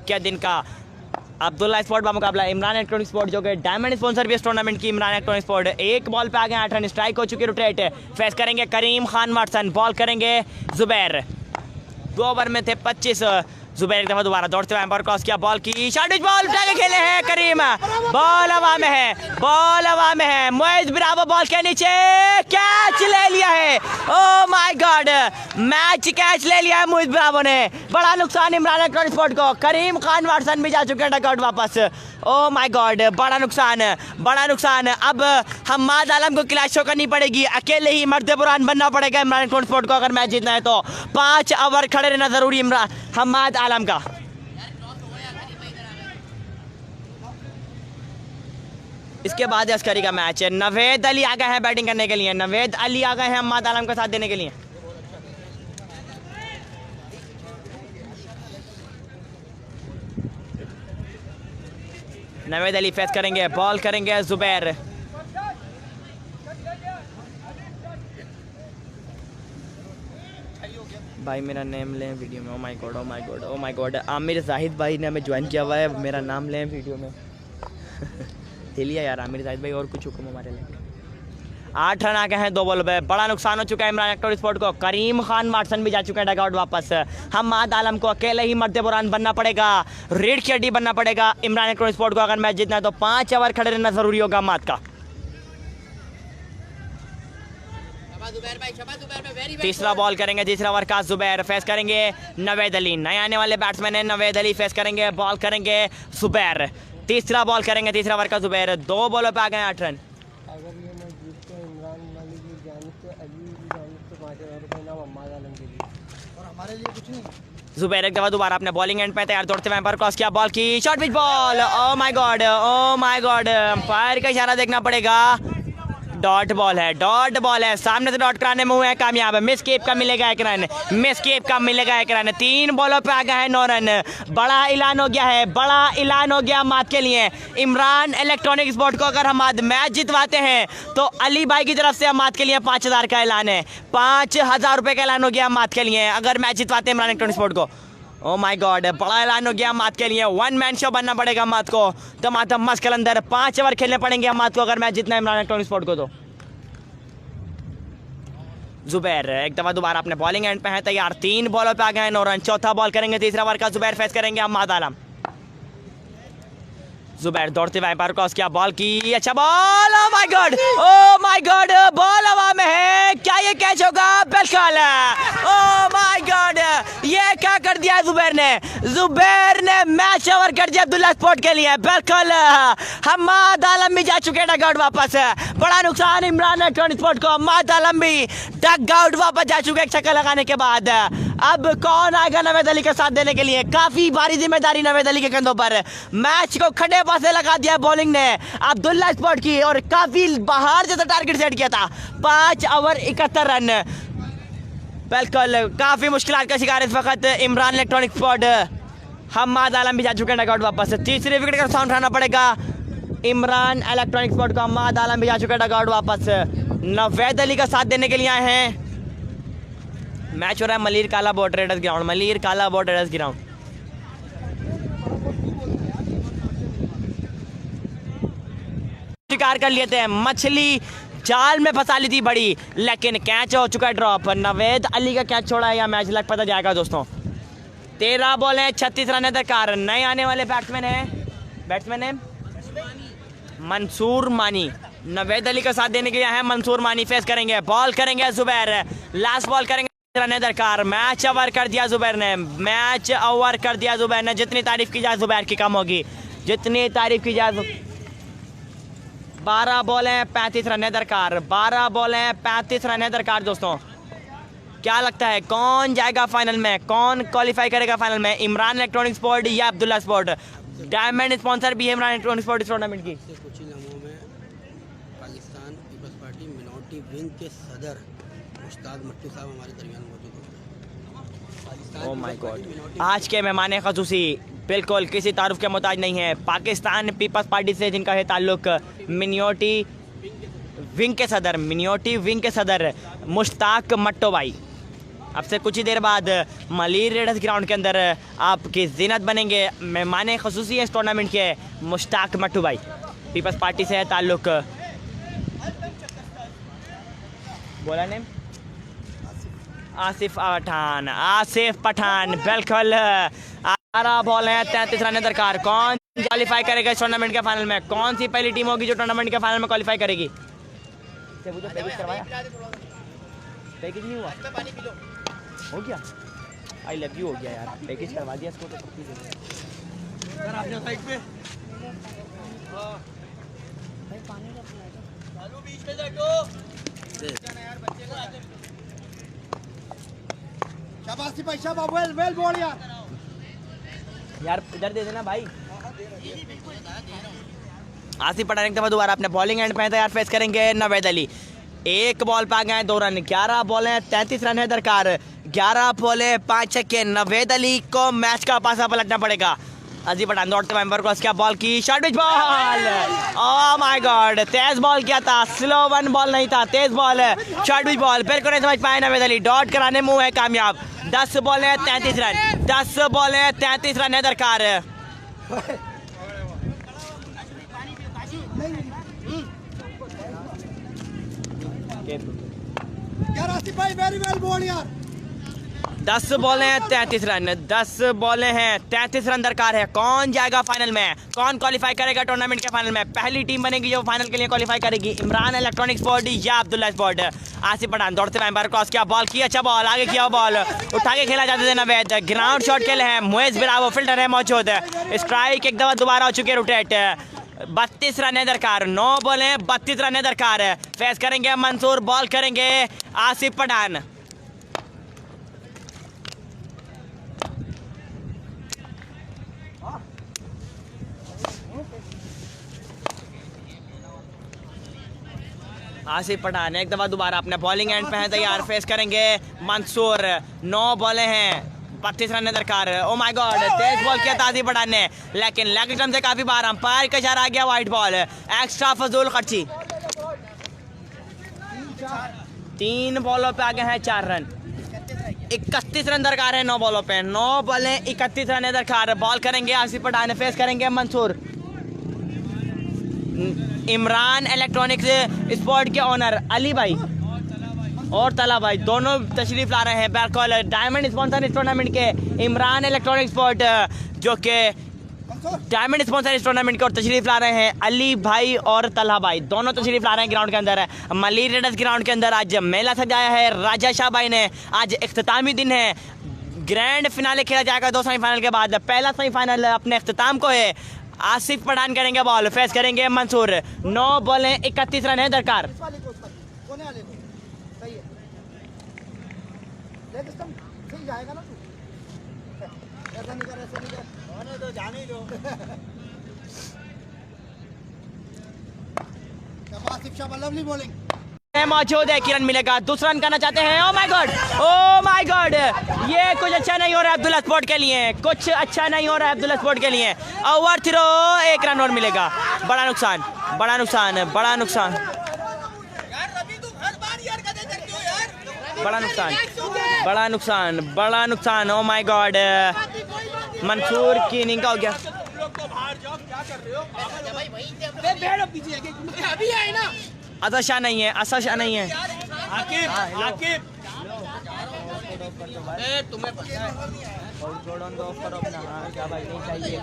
के दिन का। अब्दुल्ला स्पोर्ट का मुकाबला इमरान इलेक्ट्रॉनिक स्पोर्ट, जो कि डायमंड स्पॉन्सर भी इस टूर्नामेंट की इमरान इलेक्ट्रॉनिक स्पोर्ट। एक बॉल पे आ गए 8 रन, स्ट्राइक हो चुकी है रोटेट। फेस करेंगे करीम खान वाटसन, बॉल करेंगे जुबैर। 2 ओवर में थे 25। जुबैर एक दफा दोबारा दौड़ते हुए एम्पायर क्रॉस किया, बॉल की शॉर्टेज बॉल उठा के खेले हैं करीम। बॉल हवा में है, बॉल हवा में है। मोइज ब्रावो बॉल के नीचे कैच ले लिया है। ओह माय गॉड, मैच कैच ले लिया है मोइज ब्रावो ने। बड़ा नुकसान इमरान इलेक्ट्रॉनिक स्पोर्ट को। करीम खान वाटसन भी जा चुके हैं डकआउट वापस। ओह माय गॉड, बड़ा नुकसान, बड़ा नुकसान। अब हम्माद आलम को क्लैश शो करनी पड़ेगी, अकेले ही मर्द बुरान बनना पड़ेगा इमरान इलेक्ट्रॉनिक स्पोर्ट को अगर मैच जीतना है तो। 5 ओवर खड़े रहना जरूरी इमरान हम्माद आलम का। इसके बाद अस्करी का मैच है। नवेद अली आ गए हैं बैटिंग करने के लिए। नवेद अली आ गए हैं हम्माद आलम का साथ देने के लिए। नवेद अली फेस करेंगे, बॉल करेंगे जुबैर। भाई मेरा नेम लें वीडियो में। ओ my god, oh my god, oh my God. Aamir Zahid भाई ने हमें ज्वाइन किया हुआ है, मेरा नाम लें वीडियो में। लिया यार आमिर जाहिद भाई, और कुछ हुक्म हमारे लिए। 8 रन आ गए हैं 2 बॉल पे। बड़ा नुकसान हो चुका है इमरान इलेक्ट्रॉनिक स्पोर्ट को। करीम खान वाटसन भी जा चुके हैं डगआउट वापस। हम्माद आलम को अकेले ही मर्द बुरान बनना पड़ेगा, रीढ़ की हड्डी बनना पड़ेगा इमरान इलेक्ट्रॉनिक स्पोर्ट को अगर मैच जीतना है तो। 5 ओवर खड़े रहना जरूरी होगा हम्माद का। तीसरा बॉल करेंगे, तीसरा ओवर का जुबैर। फेस करेंगे नवेद अली, नए आने वाले बैट्समैन है नवेद अली। फेस करेंगे, बॉल करेंगे जुबैर। तीसरा बॉल करेंगे, तीसरा ओवर का जुबैर। 2 बॉलों पे आ गए 8 रन। अगर ये मैच जीतते हैं इमरान मालिक की जानिब से, अली की जानिब से 5000 रुपये इनाम हम्माद आलम के लिए, और हमारे लिए कुछ नहीं। जुबैर एक दफा दोबारा अपने बॉलिंग एंड पे तैयार, दौड़ते हुए एम्पायर क्रॉस किया, बॉल की short pitch ball. Oh my god, oh my god, umpire का इशारा देखना पड़ेगा। डॉट बॉल है, डॉट बॉल है। सामने से डॉट कराने में हुए हैं कामयाब। मिस कीप का मिलेगा एक रन, मिस कीप का मिलेगा एक रन। 3 बॉलों पे आ गया है 9 रन। बड़ा ऐलान हो गया है, बड़ा ऐलान हो गया हम्माद के लिए। इमरान इलेक्ट्रॉनिक स्पोर्ट को अगर हम्माद मैच जितवाते हैं तो अली भाई की तरफ से हम्माद के लिए 5000 का ऐलान है। 5000 रुपये का ऐलान हो गया हम्माद के लिए अगर मैच जितवाते हैं इमरान इलेक्ट्रॉनिक स्पोर्ट को। ओ माय गॉड, बड़ा ऐलान हो गया हम्माद के लिए। 1 मैन शो बनना पड़ेगा हम्माद को। तो मस्त कलंदर 5 ओवर खेलने पड़ेंगे हम्माद को अगर मैच जितना है इमरान इलेक्ट्रॉनिक स्पोर्ट को तो। जुबैर एक दफा दोबारा अपने बॉलिंग एंड पे है तैयार। 3 बॉलों पे आ गए हैं 9 रन। चौथा बॉल करेंगे, तीसरा ओवर का जुबैर। फेस करेंगे हम्माद आलम। जुबैर दौड़ते हुए एम्पायर क्रॉस किया, बॉल की अच्छा ball. Oh my god, oh my God, ball हवा में है। क्या ये कैच होगा? बिल्कुल। ओ माय गॉड, ये क्या कर दिया जुबैर ने? जुबैर ने मैच ओवर कर दिया अब्दुल्ला स्पोर्ट के लिए। बिल्कुल, हम्माद आलम भी जा चुके हैं डगआउट वापस। बड़ा नुकसान इमरान इलेक्ट्रॉनिक स्पोर्ट को। हम्माद आलम भी डगआउट वापस जा चुके हैं छक्का लगाने के बाद। अब कौन आएगा नवेद अली का साथ देने के लिए? काफी भारी जिम्मेदारी नवेद अली के कंधों पर। मैच को खड़े पासे लगा दिया बॉलिंग ने अब्दुल्ला स्पोर्ट की, और काफी बाहर जैसा टारगेट सेट किया था। 5 ओवर 71 रन। बिल्कुल काफी मुश्किलात का शिकार इस वक्त इमरान इलेक्ट्रॉनिक स्पोर्ट। हम्माद आलम भी जा चुके हैं डगआउट वापस। तीसरे विकेट का साउंड उठाना पड़ेगा इमरान इलेक्ट्रॉनिक स्पोर्ट को। हम्माद आलम भी जा चुके हैं डगआउट वापस। नवेद अली का साथ देने के लिए आए हैं। मैच हो रहा है मलिर काला बोट रेडर्स ग्राउंड, मलिर काला बोट रेडर्स ग्राउंड। शिकार कर लिए थे, मछली जाल में फंसा ली थी बड़ी, लेकिन कैच हो चुका है ड्रॉप। नवेद अली का कैच छोड़ा है या मैच लग पता जाएगा दोस्तों। 13 बॉल है, 36 रन है दरकार। नए आने वाले बैट्समैन है मंसूर मानी। नवेद अली का साथ देने के लिए है मंसूर मानी। फेस करेंगे, बॉल करेंगे जुबैर। लास्ट बॉल करेंगे, रन है दरकार। मैच ओवर कर दिया जुबैर ने, मैच ओवर कर दिया जुबैर ने। जितनी तारीफ की जाए जुबैर की कम होगी, जितनी तारीफ की जाए। 12 बॉल हैं 35 रन है दरकार। 12 बॉल हैं 35 रन है दरकार दोस्तों। क्या लगता है कौन जाएगा फाइनल में? कौन क्वालिफाई करेगा फाइनल में? इमरान इलेक्ट्रॉनिक स्पोर्ट या अब्दुल्ला स्पोर्ट? डायमंड स्पॉन्सर भी है इमरान इलेक्ट्रॉनिक स्पोर्ट इस टूर्नामेंट की। कुछ ही लम्हों में पाकिस्तान पीपल्स पार्टी मिनॉरिटी विंग के सदर मुश्ताक मट्टू साहब हमारे दरमियान मौजूद होंगे। ओह माय गॉड, आज के मेहमान ख़ुसूसी बिल्कुल किसी तारुफ के मोहताज नहीं है। पाकिस्तान पीपल्स पार्टी से जिनका है ताल्लुक, मिनियोटी विंग के सदर, मिनियोटी विंग के सदर मुश्ताक मट्टो भाई अब से कुछ ही देर बाद मलिर रेडर्स ग्राउंड के अंदर आपकी ज़ीनत बनेंगे मेहमान ख़ुसूसी है इस टूर्नामेंट के मुश्ताक मट्टू भाई, पीपल्स पार्टी से है ताल्लुक़। बोला नेम आसिफ पठान, आसिफ पठान बिल्कुल। 18 बॉल हैं, 33 रन दरकार। कौन क्वालिफाई करेगा इस टूर्नामेंट के फाइनल में? कौन सी पहली टीम होगी जो टूर्नामेंट के फाइनल में क्वालिफाई करेगी? पैकेज नहीं हुआ, हो गया। आई लव यू हो गया यार, पैकेज करवा दिया इसको तो शाबाश भाई, शाबाश, वेल वेल बॉल यार इधर दे देना भाई। आसिफ पठान के बाद दोबारा अपने बॉलिंग एंड पे तैयार फेस करेंगे नवेद अली। एक बॉल पे आ गए 2 रन, 11 बॉल हैं, 33 रन है दरकार। 11 बॉले 5 छक्के। नवेद अली को मैच का पासा पलटना पड़ेगा। आसिफ पठान दौड़ते हुए एम्पर क्रॉस किया, बॉल की short pitch ball. Oh my God, Tej ball किया था, स्लो वन बॉल नहीं था, तेज बॉल है, शॉर्ट पिच बॉल। फिर को नहीं समझ पाए नवेद अली, डॉट कराने मुंह है कामयाब। 10 बॉल है 33 रन, 10 बॉल है 33 रन है दरकार। यार आसिफ भाई, वेरी वेल बॉल यार। 10 बॉलें हैं 33 रन, 10 बॉलें हैं 33 रन दरकार है। कौन जाएगा फाइनल में? कौन क्वालिफाई करेगा टूर्नामेंट के फाइनल में? पहली टीम बनेगी जो फाइनल के लिए क्वालिफाई करेगी, इमरान इलेक्ट्रॉनिक स्पोर्ट या अब्दुल्ला स्पोर्ट। आसिफ पठान दौड़ते हुए एम्पायर क्रॉस किया, बॉल की, अच्छा बॉल, आगे किया बॉल, उठा के खेला जाता है नवेद। ग्राउंड शॉट खेले हैं, मुएज बिरावो फील्डर है मौजूद। स्ट्राइक एक दफा दोबारा हो चुकी है रोटेट। 32 रन है दरकार, 9 बॉलें 32 रन है दरकार। फेस करेंगे मंसूर, बॉल करेंगे आसिफ पठान। आसिफ पठान एक दफा दोबारा अपने बॉलिंग एंड पे है तैयार, फेस करेंगे मंसूर। 9 बॉलें हैं 32 रन दरकार। ओ माय गॉड, तेज बॉल किया था आसिफ पठान ने, लेकिन लेग स्टंप से काफी बार अंपायर का इशारा आ गया, वाइट बॉल। एक्स्ट्रा फजूल खर्ची। 3 बॉलों पे आ गए हैं 4 रन, 31 रन दरकार है 9 बॉलों पे। 9 बॉलें 31 रन दरकार। बॉल करेंगे आसिफ पठान, फेस करेंगे मंसूर। इमरान इलेक्ट्रॉनिक्स स्पोर्ट के ओनर अली भाई और तला भाई दोनों तशरीफ ला रहे हैं। बिल्कुल डायमंड स्पॉन्सर इस टूर्नामेंट के, इमरान इलेक्ट्रॉनिक स्पोर्ट जो कि डायमंड स्पॉन्सर इस टूर्नामेंट के, और तशरीफ ला रहे हैं अली भाई और तला भाई, दोनों तशरीफ ला रहे हैं ग्राउंड के अंदर। मलिर रेडर्स ग्राउंड के अंदर आज मेला सजाया है राजा शाह भाई ने। आज इख्तितामी दिन है, ग्रैंड फिनाले खेला जाएगा 2 सेमीफाइनल के बाद। पहला सेमीफाइनल अपने इख्तिताम को है। आसिफ पठान करेंगे बॉल, फेस करेंगे मंसूर। 9 बॉलें 31 रन है दरकार। कोने वाले को सही है, लेग स्टंप सही जाएगा ना तू, ऐसा नहीं कर, ऐसा नहीं कर, होने दो, जाने दो। आसिफ शाह, लवली बॉलिंग मौजूद है। किरण मिलेगा, दूसरा रन करना चाहते हैं। ओ my god, oh my God, ये कुछ अच्छा नहीं हो रहा है अब्दुल्ला स्पोर्ट के लिए, कुछ अच्छा नहीं हो रहा है अब्दुल्ला स्पोर्ट के लिए। ओवर थ्रो, 1 रन और मिलेगा। बड़ा नुकसान, बड़ा नुकसान, बड़ा नुकसान, बड़ा नुकसान, बड़ा नुकसान, बड़ा नुकसान। ओ माय गॉड, मंसूर की इनिंग का हो गया। अभी आए ना, असर शाह नहीं है, असर शाह नहीं है। आकिब, आकिब, तुम्हें पता है नहीं चाहिए,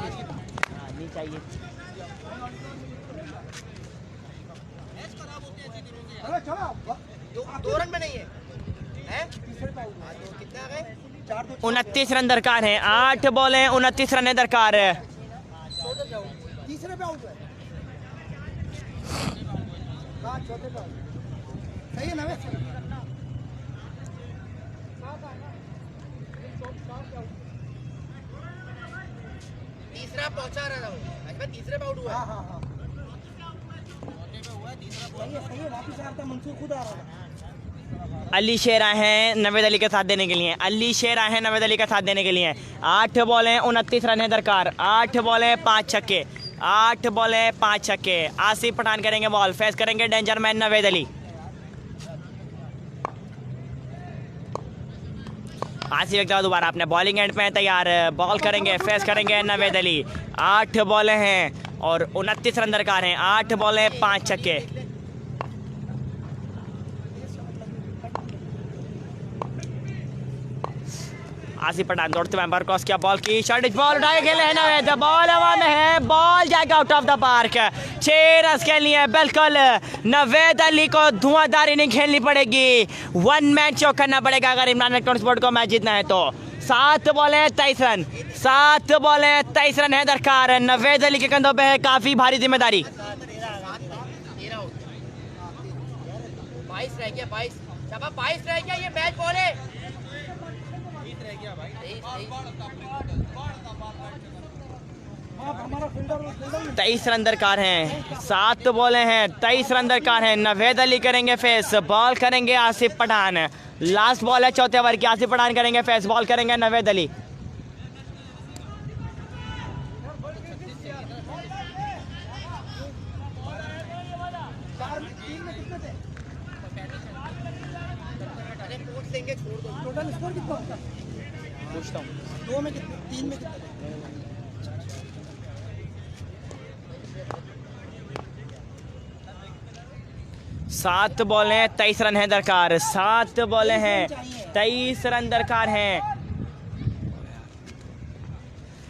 नहीं चाहिए। दो रन में नहीं है, हैं? कितने आ गए? 29 रन दरकार है। 8 बॉल हैं, 29 रन दरकार है। तीसरे पे आउट है, चौथे पे सही है ना? तीसरा पहुंचा रहा था, तीसरे पे आउट हुआ। हाँ हाँ हाँ, सही है, वापिस आता मंसूर खुद आ रहा था। अली शेर आए हैं नवेद अली का साथ देने के लिए, अली शेर आए हैं नवेद अली का साथ देने के लिए। 8 बॉल हैं, 29 रन है दरकार। 8 बॉल हैं 5 छक्के, 8 बॉल हैं 5 छक्के। आसिफ पठान करेंगे बॉल, फेस करेंगे डेंजर मैन नवेद अली। आसिफ एक दफा दोबारा अपने बॉलिंग एंड पे तैयार, बॉल करेंगे, फेस करेंगे नवेद अली। 8 बॉलें हैं और 29 रन दरकार हैं। 8 बॉलें 5 छक्के। आसिफ पठान दौड़ते हुए एम्पायर क्रॉस किया, बॉल की शॉर्ट बॉल उठाए खेले हैं नवेद, बॉल हवा में है, बॉल जाएगा out of the park. 6 run खेलनी है बिल्कुल। नवेद अली को धुआंधार इनिंग खेलनी पड़ेगी, 1 मैच शो करना पड़ेगा अगर इमरान इलेक्ट्रॉनिक स्पोर्ट को मैच जीतना है तो। 7 बॉलें 23 रन, 7 बॉलें 23 रन है दरकार। नवेद अली के कंधों पे है काफी भारी जिम्मेदारी। 22 रह गया, 22 शाबाश, 22 रह गया, ये मैच बॉल है। 23 रन दरकार हैं, 7 बॉलें हैं, 23 रन दरकार हैं। नवेद अली करेंगे फेस, बॉल करेंगे आसिफ पठान। लास्ट बॉल है चौथे ओवर की, आसिफ पठान करेंगे फेस, बॉल करेंगे नवेद अली। टोटल स्कोर कितना होगा? पूछता हूँ 2 में कितने, 3 में कितने? 7 बॉलें 23 रन है दरकार, 7 बॉलें हैं 23 रन दरकार हैं।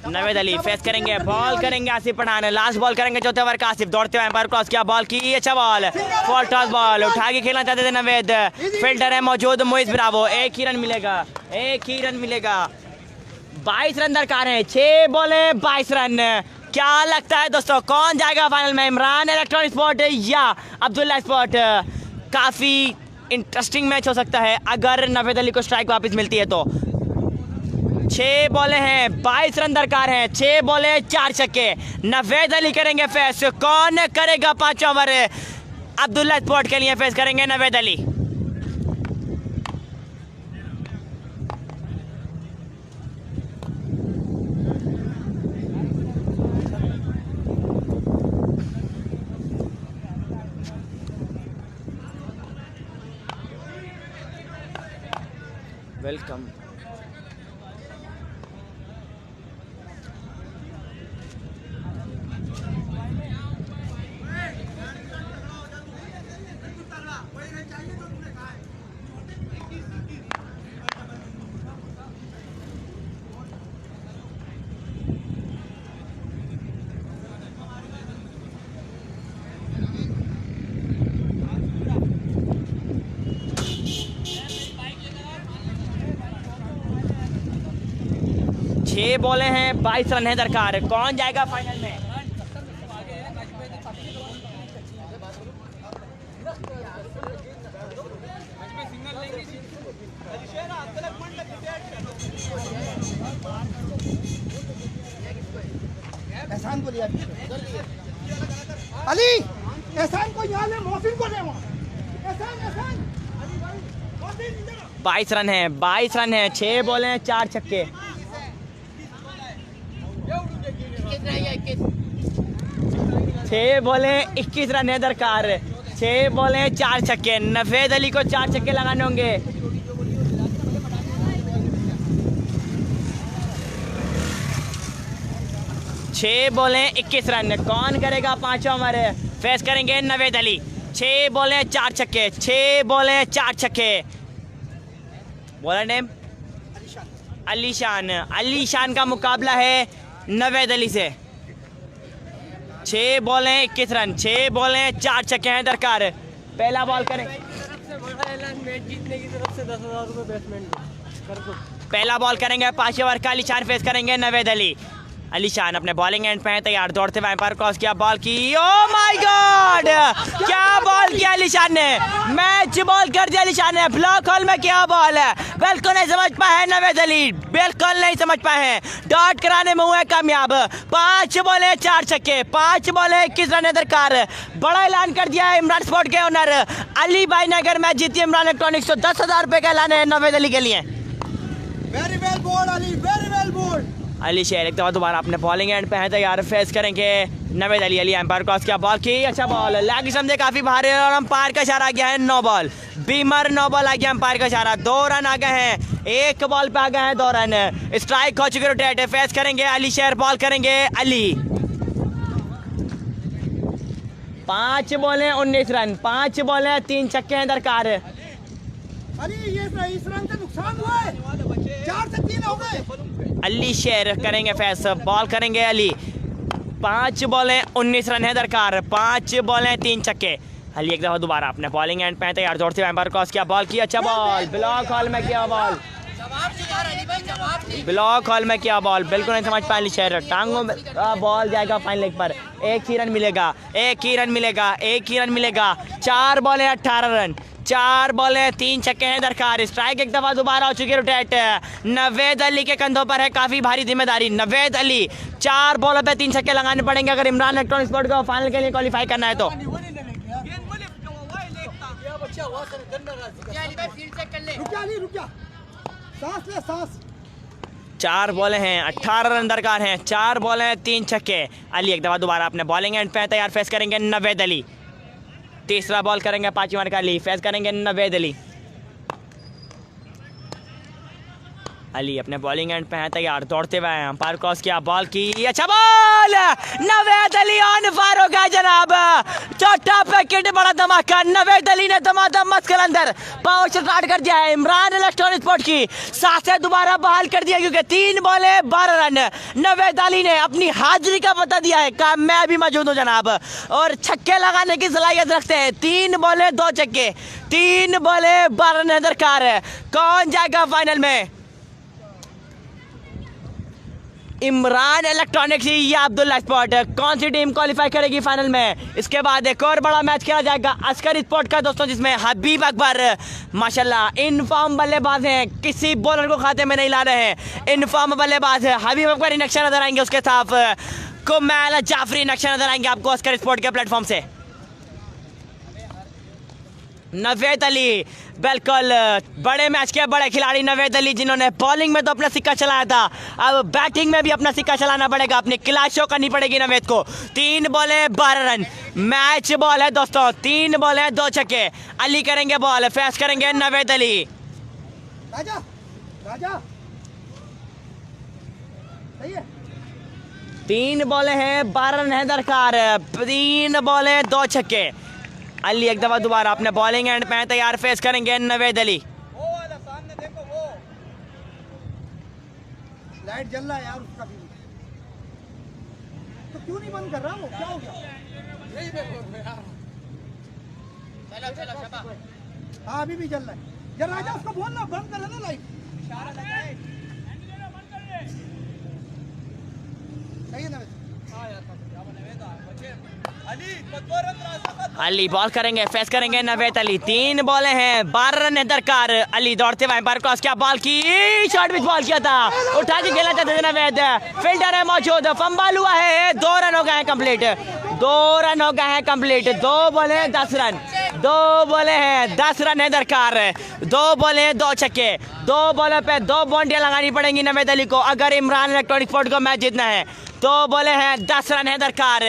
नवेद अली फेस करेंगे, बॉल करेंगे आसिफ पठान। लास्ट बॉल करेंगे चौथे ओवर का। आसिफ दौड़ते हुए एम्पायर क्रॉस किया, बॉल की, अच्छा बॉल, फॉल टॉस बॉल उठा के खेलना चाहते थे नवेद। फील्डर है मौजूद मोइज ब्रावो, 1 ही रन मिलेगा, 1 ही रन मिलेगा। 22 रन दरकार हैं, 6 बॉलें 22 रन। क्या लगता है दोस्तों कौन जाएगा फाइनल में, इमरान इलेक्ट्रॉनिक स्पोर्ट या अब्दुल्ला स्पोर्ट? काफी इंटरेस्टिंग मैच हो सकता है अगर नवेद अली को स्ट्राइक वापस मिलती है तो। 6 बॉलें हैं, 22 रन दरकार हैं, 6 बॉलें 4 छक्के। नवेद अली करेंगे फेस, कौन करेगा 5 ओवर? अब्दुल्ला स्पोर्ट के लिए फेस करेंगे नवेद अली। वेलकम। छह बॉलें हैं, 22 रन है दरकार, कौन जाएगा फाइनल में? एहसान को लिया अली, एहसान को यहाँ ले, मोहसिन को ले वहाँ। एहसान, एहसान, 22 रन है, 22 रन है, 6 बॉलें 4 छक्के। 6 बॉलें 21 रन है दरकार, 6 बॉलें 4 छक्के। नवेद अली को 4 छक्के लगाने होंगे। छह बॉलें 21 रन, कौन करेगा 5 ओवर? फेस करेंगे नवेद अली। 6 बॉलें 4 छक्के, 6 बॉलें 4 छक्के। बॉलर नेम अलीशान। अलीशान का मुकाबला है नवेद अली से। 6 बॉलें 21 रन, 6 बॉलें 4 छक्के हैं दरकार। पहला बॉल करें, मैच जीतने की तरफ से 10,000 रुपये बैट्समैन कर दो। पहला बॉल करेंगे 5 ओवर का। अलीशान फेस करेंगे नवेद अली। अलीशान अपने बॉलिंग एंड पे है तैयार, दौड़ते हुए एम्पायर क्रॉस किया, बॉल की, ओ माय गॉड, क्या बॉल किया अलीशान ने, मैच बॉल कर दिया अलीशान ने। ब्लॉक होल में क्या बॉल है, बिल्कुल नहीं समझ पाए हैं नवेद अली, बिल्कुल नहीं समझ पाए हैं। डॉट कराने में हुए कामयाब। 5 बॉलें 4 छक्के, 5 बॉलें 21 रन दरकार। बड़ा ऐलान कर दिया है इमरान स्पोर्ट के ओनर अली भाई ने, अगर मैच जीती इमरान इलेक्ट्रॉनिक्स तो 10,000 रुपये का ऐलान है नवेद अली के लिए। Very well bowled Ali, very well bowled. Ali Sher एक दफ़ा दोबारा अपने बॉलिंग एंड पे है तैयार, फेस करेंगे नवेद अली। अली एम्पायर क्रॉस किया, बॉल की, अच्छा बॉल लैग समझे काफ़ी भारी और अंपायर का इशारा आ गया है no ball. Beamer no ball आ गया, अंपायर का इशारा। 2 रन आ गए हैं, एक बॉल पे आ गए हैं 2 रन। स्ट्राइक हो चुके रोटेट, फेस करेंगे अली शेर, बॉल करेंगे अली। 5 बॉलें 19 रन, 5 बॉलें 3 छक्के हैं दरकार। अली ये इस रन से नुकसान हुआ है, 4 से 3 हो गए। अली शेर करेंगे फेस, बॉल करेंगे अली। 5 बॉलें 19 रन है दरकार, 5 बॉलें 3 छक्के। अली एक दफ़ा दोबारा अपने बॉलिंग एंड पे तैयार, जोर से एम्पायर क्रॉस किया, बॉल की, अच्छा बॉल ब्लॉक हॉल में किया बॉल, जवाब नहीं यार अली भाई, जवाब नहीं। ब्लॉक हॉल में किया बॉल, बिल्कुल नहीं समझ पाए अली शेर। टांगों में बॉल जाएगा फाइन लेग पर, एक ही रन मिलेगा, एक ही रन मिलेगा, एक ही रन मिलेगा। 4 बॉलें 18 रन, 4 बॉलें 3 छक्के हैं दरकार। स्ट्राइक एक दफ़ा दोबारा हो चुकी है रोटेट। नवेद अली के कंधों पर है काफ़ी भारी जिम्मेदारी। नवेद अली 4 बॉलों पे 3 छक्के लगाने पड़ेंगे अगर इमरान इलेक्ट्रॉनिक स्पोर्ट को फाइनल के लिए क्वालिफाई करना है तो। क्या अली भाई फील्ड चेक कर ले। रुक जा अली, रुक जा, सांस ले सांस। 4 बॉलें हैं, 18 रन दरकार हैं, 4 बॉलें 3 छक्के। अली एक दफ़ा दोबारा अपने बॉलिंग एंड पे तैयार, फेस करेंगे नवेद अली। तीसरा बॉल करेंगे 5 ओवर का अली, फेस करेंगे नवेद अली। अली अपने बॉलिंग एंड पे हैं तैयार, दौड़ते हुए हैं, अंपायर क्रॉस किया, बॉल की, अच्छा ball. Naved Ali on fire हो गया जनाब, छोटा पैकेट बड़ा धमाका। नवेद अली ने धमाधम मस्त अंदर पावर स्टार्ट कर दिया है। इमरान इलेक्ट्रॉनिक स्पोर्ट की सांसें दोबारा बहाल कर दिया क्योंकि 3 बॉलें 12 रन। नवेद अली ने अपनी हाजिरी का पता दिया है का मैं भी मौजूद हूँ जनाब, और छक्के लगाने की सलाहियत रखते हैं। 3 बॉलें 2 छक्के, 3 बॉलें 12 रन दरकार है। कौन जाएगा फाइनल में? इमरान इलेक्ट्रॉनिक्स या अब्दुल्ला स्पोर्ट? कौन सी टीम क्वालिफाई करेगी फाइनल में? इसके बाद एक और बड़ा मैच खेला जाएगा अस्कर स्पोर्ट का दोस्तों, जिसमें हबीब अकबर माशाल्लाह इन फॉर्म बल्लेबाज हैं, किसी बॉलर को खाते में नहीं ला रहे हैं, इन फॉर्म बल्लेबाज है। हबीब अकबर इन एक्शन नजर आएंगे, उसके साथ कुमैल जाफरी इन एक्शन नजर आएंगे आपको अस्कर स्पोर्ट के प्लेटफॉर्म से। नवेद अली बिल्कुल बड़े मैच के बड़े खिलाड़ी नवेद अली, जिन्होंने बॉलिंग में तो अपना सिक्का चलाया था, अब बैटिंग में भी अपना सिक्का चलाना पड़ेगा, अपनी क्लास शो करनी पड़ेगी नवेद को। 3 बॉलें 12 रन, मैच बॉल है दोस्तों, 3 बॉलें 2 छक्के। अली करेंगे बॉल, फेस करेंगे नवेद अली। राजा राजा सही है। 3 बॉलें हैं, 12 रन है दरकार, 3 बॉलें 2 छक्के। अली एक दफ़ा दोबारा अपने बॉलिंग एंड पे तैयार, फेस करेंगे नवेद अली। वो वाला सामने देखो, वो लाइट जल रहा है यार उसका भी, तो क्यों नहीं बंद कर रहा? वो क्या हो गया? चलो चलो शाबाश। हाँ अभी भी जल रहा है। जरा राजा उसको बोल ना बंद कर ना लाइट। सही है ना? अली बॉल करेंगे, फेस करेंगे नवेद अली। 3 बॉलें हैं, 12 रन है दरकार। अली दौड़ते हुए एम्पायर क्रॉस किया, बॉल की, शॉट पिच बॉल किया था, उठा के खेलना चाहते थे नवेद, फील्डर है मौजूद, फंबल हुआ है। 2 रन हो गए हैं कंप्लीट, 2 रन हो गए हैं कंप्लीट। 2 बॉलें 10 रन, 2 बॉलें हैं 10 रन है दरकार, 2 बॉलें 2 छक्के। 2 बॉलों पे 2 बाउंड्रियां लगानी पड़ेंगी नवेद अली को अगर इमरान इलेक्ट्रॉनिक स्पोर्ट को मैच जीतना है। 2 बॉलें हैं, 10 रन है दरकार।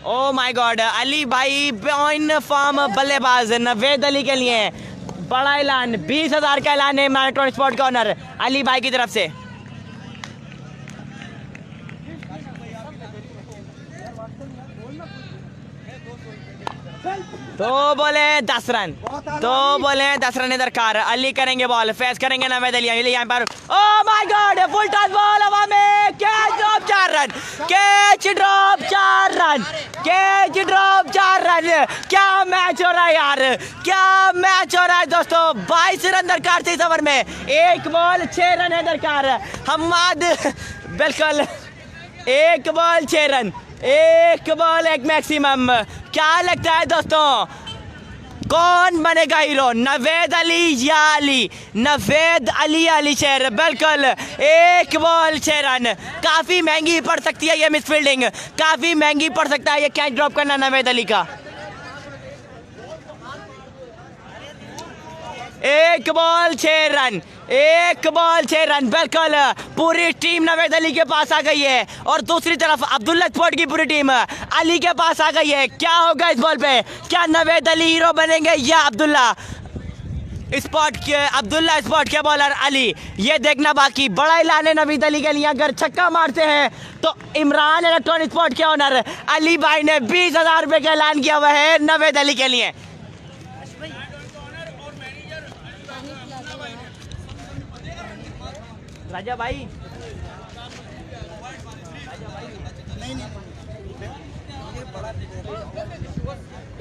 ओ माय गॉड, अली भाई इन फॉर्म बल्लेबाज नवेद अली के लिए बड़ा ऐलान, 20,000 का ऐलान है इमरान इलेक्ट्रॉनिक स्पोर्ट का ऑनर अली भाई की तरफ से। 2 बॉलें 10 रन, 2 बॉलें 10 रन दरकार। अली करेंगे बॉल, फेस करेंगे नवेद अली। अली यहाँ पर ओ my God, full toss ball हवा में, catch drop 4 run, catch drop 4 run, catch drop 4 run. क्या मैच हो रहा है यार, क्या मैच हो रहा है दोस्तों। 22 रन दरकार थे इस ओवर में, 1 बॉल 6 रन है दरकार। हम्माद बिल्कुल 1 बॉल 6 रन, 1 बॉल 1 मैक्सिमम। क्या लगता है दोस्तों कौन बनेगा हीरो, नवेद अली या अली? नवेद अली या अली शेर? बिल्कुल 1 बॉल 6 रन। काफ़ी महंगी पड़ सकती है ये मिस फील्डिंग, काफ़ी महंगी पड़ सकता है ये कैच ड्रॉप करना नवेद अली का। 1 बॉल 6 रन, एक बॉल 6 रन। बिल्कुल पूरी टीम नवेद अली के पास आ गई है और दूसरी तरफ अब्दुल्ला स्पोर्ट की पूरी टीम अली के पास आ गई है। क्या होगा इस बॉल पे? क्या नवेद अली हीरो बनेंगे या अब्दुल्ला स्पोर्ट के बॉलर अली? ये देखना बाकी। बड़ा ऐलान है नवेद अली के लिए, अगर छक्का मारते हैं तो इमरान इलेक्ट्रॉनिक स्पोर्ट के ओनर अली भाई ने 20,000 रुपए का ऐलान किया हुआ है नवेद अली के लिए। राजा भाई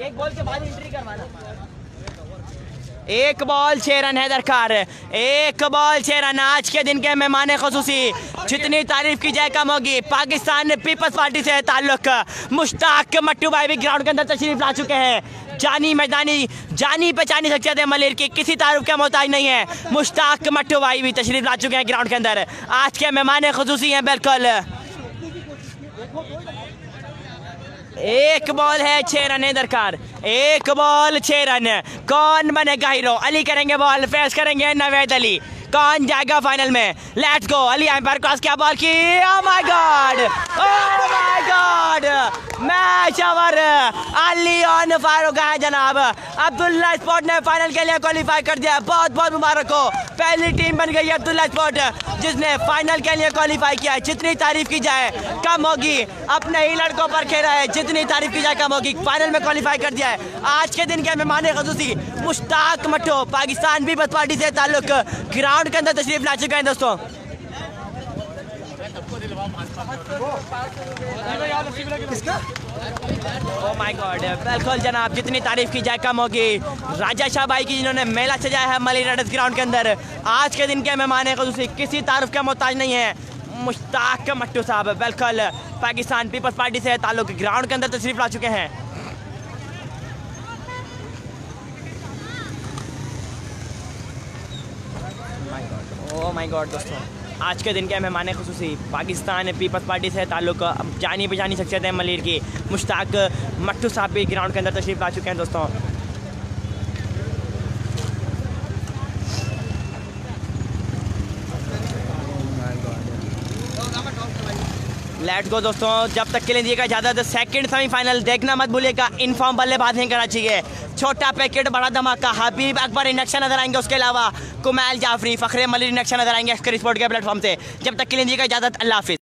एक बॉल के बाद एंट्री करवाना। एक बॉल 6 रन है दरकार। एक बॉल 6 रन। आज के दिन के मेहमान खसूसी जितनी तारीफ की जाए कम होगी। पाकिस्तान पीपल्स पार्टी से ताल्लुक मुश्ताक मट्टू भाई भी ग्राउंड के अंदर तशरीफ ला चुके हैं। जानी मैदानी जानी पहचानी शख्सियत है मलेर की, किसी तारुफ का मोहताज नहीं है। मुश्ताक मट्टू भाई भी तशरीफ ला चुके हैं ग्राउंड के अंदर। आज के मेहमान खसूसी हैं। बिल्कुल एक बॉल है 6 रन है दरकार। एक बॉल 6 रन। कौन बनेगा हीरो? अली करेंगे बॉल, फेस करेंगे नवेद अली। कौन जाएगा फाइनल में? Let's go. Ali umpire cross क्या बॉल की? Oh my god, oh my god, match over. Ali on fire हो गया है जनाब। अब्दुल्ला स्पोर्ट ने फाइनल के लिए क्वालिफाई कर दिया। बहुत बहुत मुबारक हो। पहली टीम बन गई है अब्दुल्ला स्पोर्ट जिसने फाइनल के लिए क्वालिफाई किया है। जितनी तारीफ की जाए कम होगी। अपने ही लड़कों पर खेला है, जितनी तारीफ की जाए कम होगी। फाइनल में क्वालिफाई कर दिया है। आज के दिन के मेहमान खसूसी मुश्ताक मट्टू पाकिस्तान पीपल्स पार्टी से ताल्लुक ग्राउंड के अंदर तशरीफ ला चुके हैं दोस्तों। ओह माय गॉड, बिल्कुल जनाब, जितनी तारीफ की जाए कम होगी। राजा शाह भाई की जिन्होंने मेला सजाया है मली राइडर्स ग्राउंड के अंदर। आज के दिन के मेहमान खसूसी किसी तारीफ का मोहताज नहीं है। मुश्ताक मट्टू साहब बिल्कुल पाकिस्तान पीपल्स पार्टी से ताल्लुक ग्राउंड के अंदर तशरीफ ला चुके हैं। ओह माय गॉड दोस्तों, आज के दिन के मेहमान खसूसी पाकिस्तान पीपल्स पार्टी से ताल्लुक जानी पहचानी शख्सियत है मलीर की मुश्ताक मट्टू साहब भी ग्राउंड के अंदर तशरीफ ला चुके हैं दोस्तों। लेट्स गो दोस्तों। जब तक के लिए दिएगा इजाजत। सेकंड सेमीफाइनल देखना मत भूलिएगा। इनफॉर्म बल्लेबाज नहीं करना चाहिए। छोटा पैकेट बड़ा धमाका। हबीब अकबर इंडक्शन नजर आएंगे। उसके अलावा कुमैल जाफरी फखरे मलिक इंडक्शन नजर आएंगे स्पोर्ट के प्लेटफॉर्म से। जब तक के लिए दिएगा इजाजत। अल्लाह हाफिज़।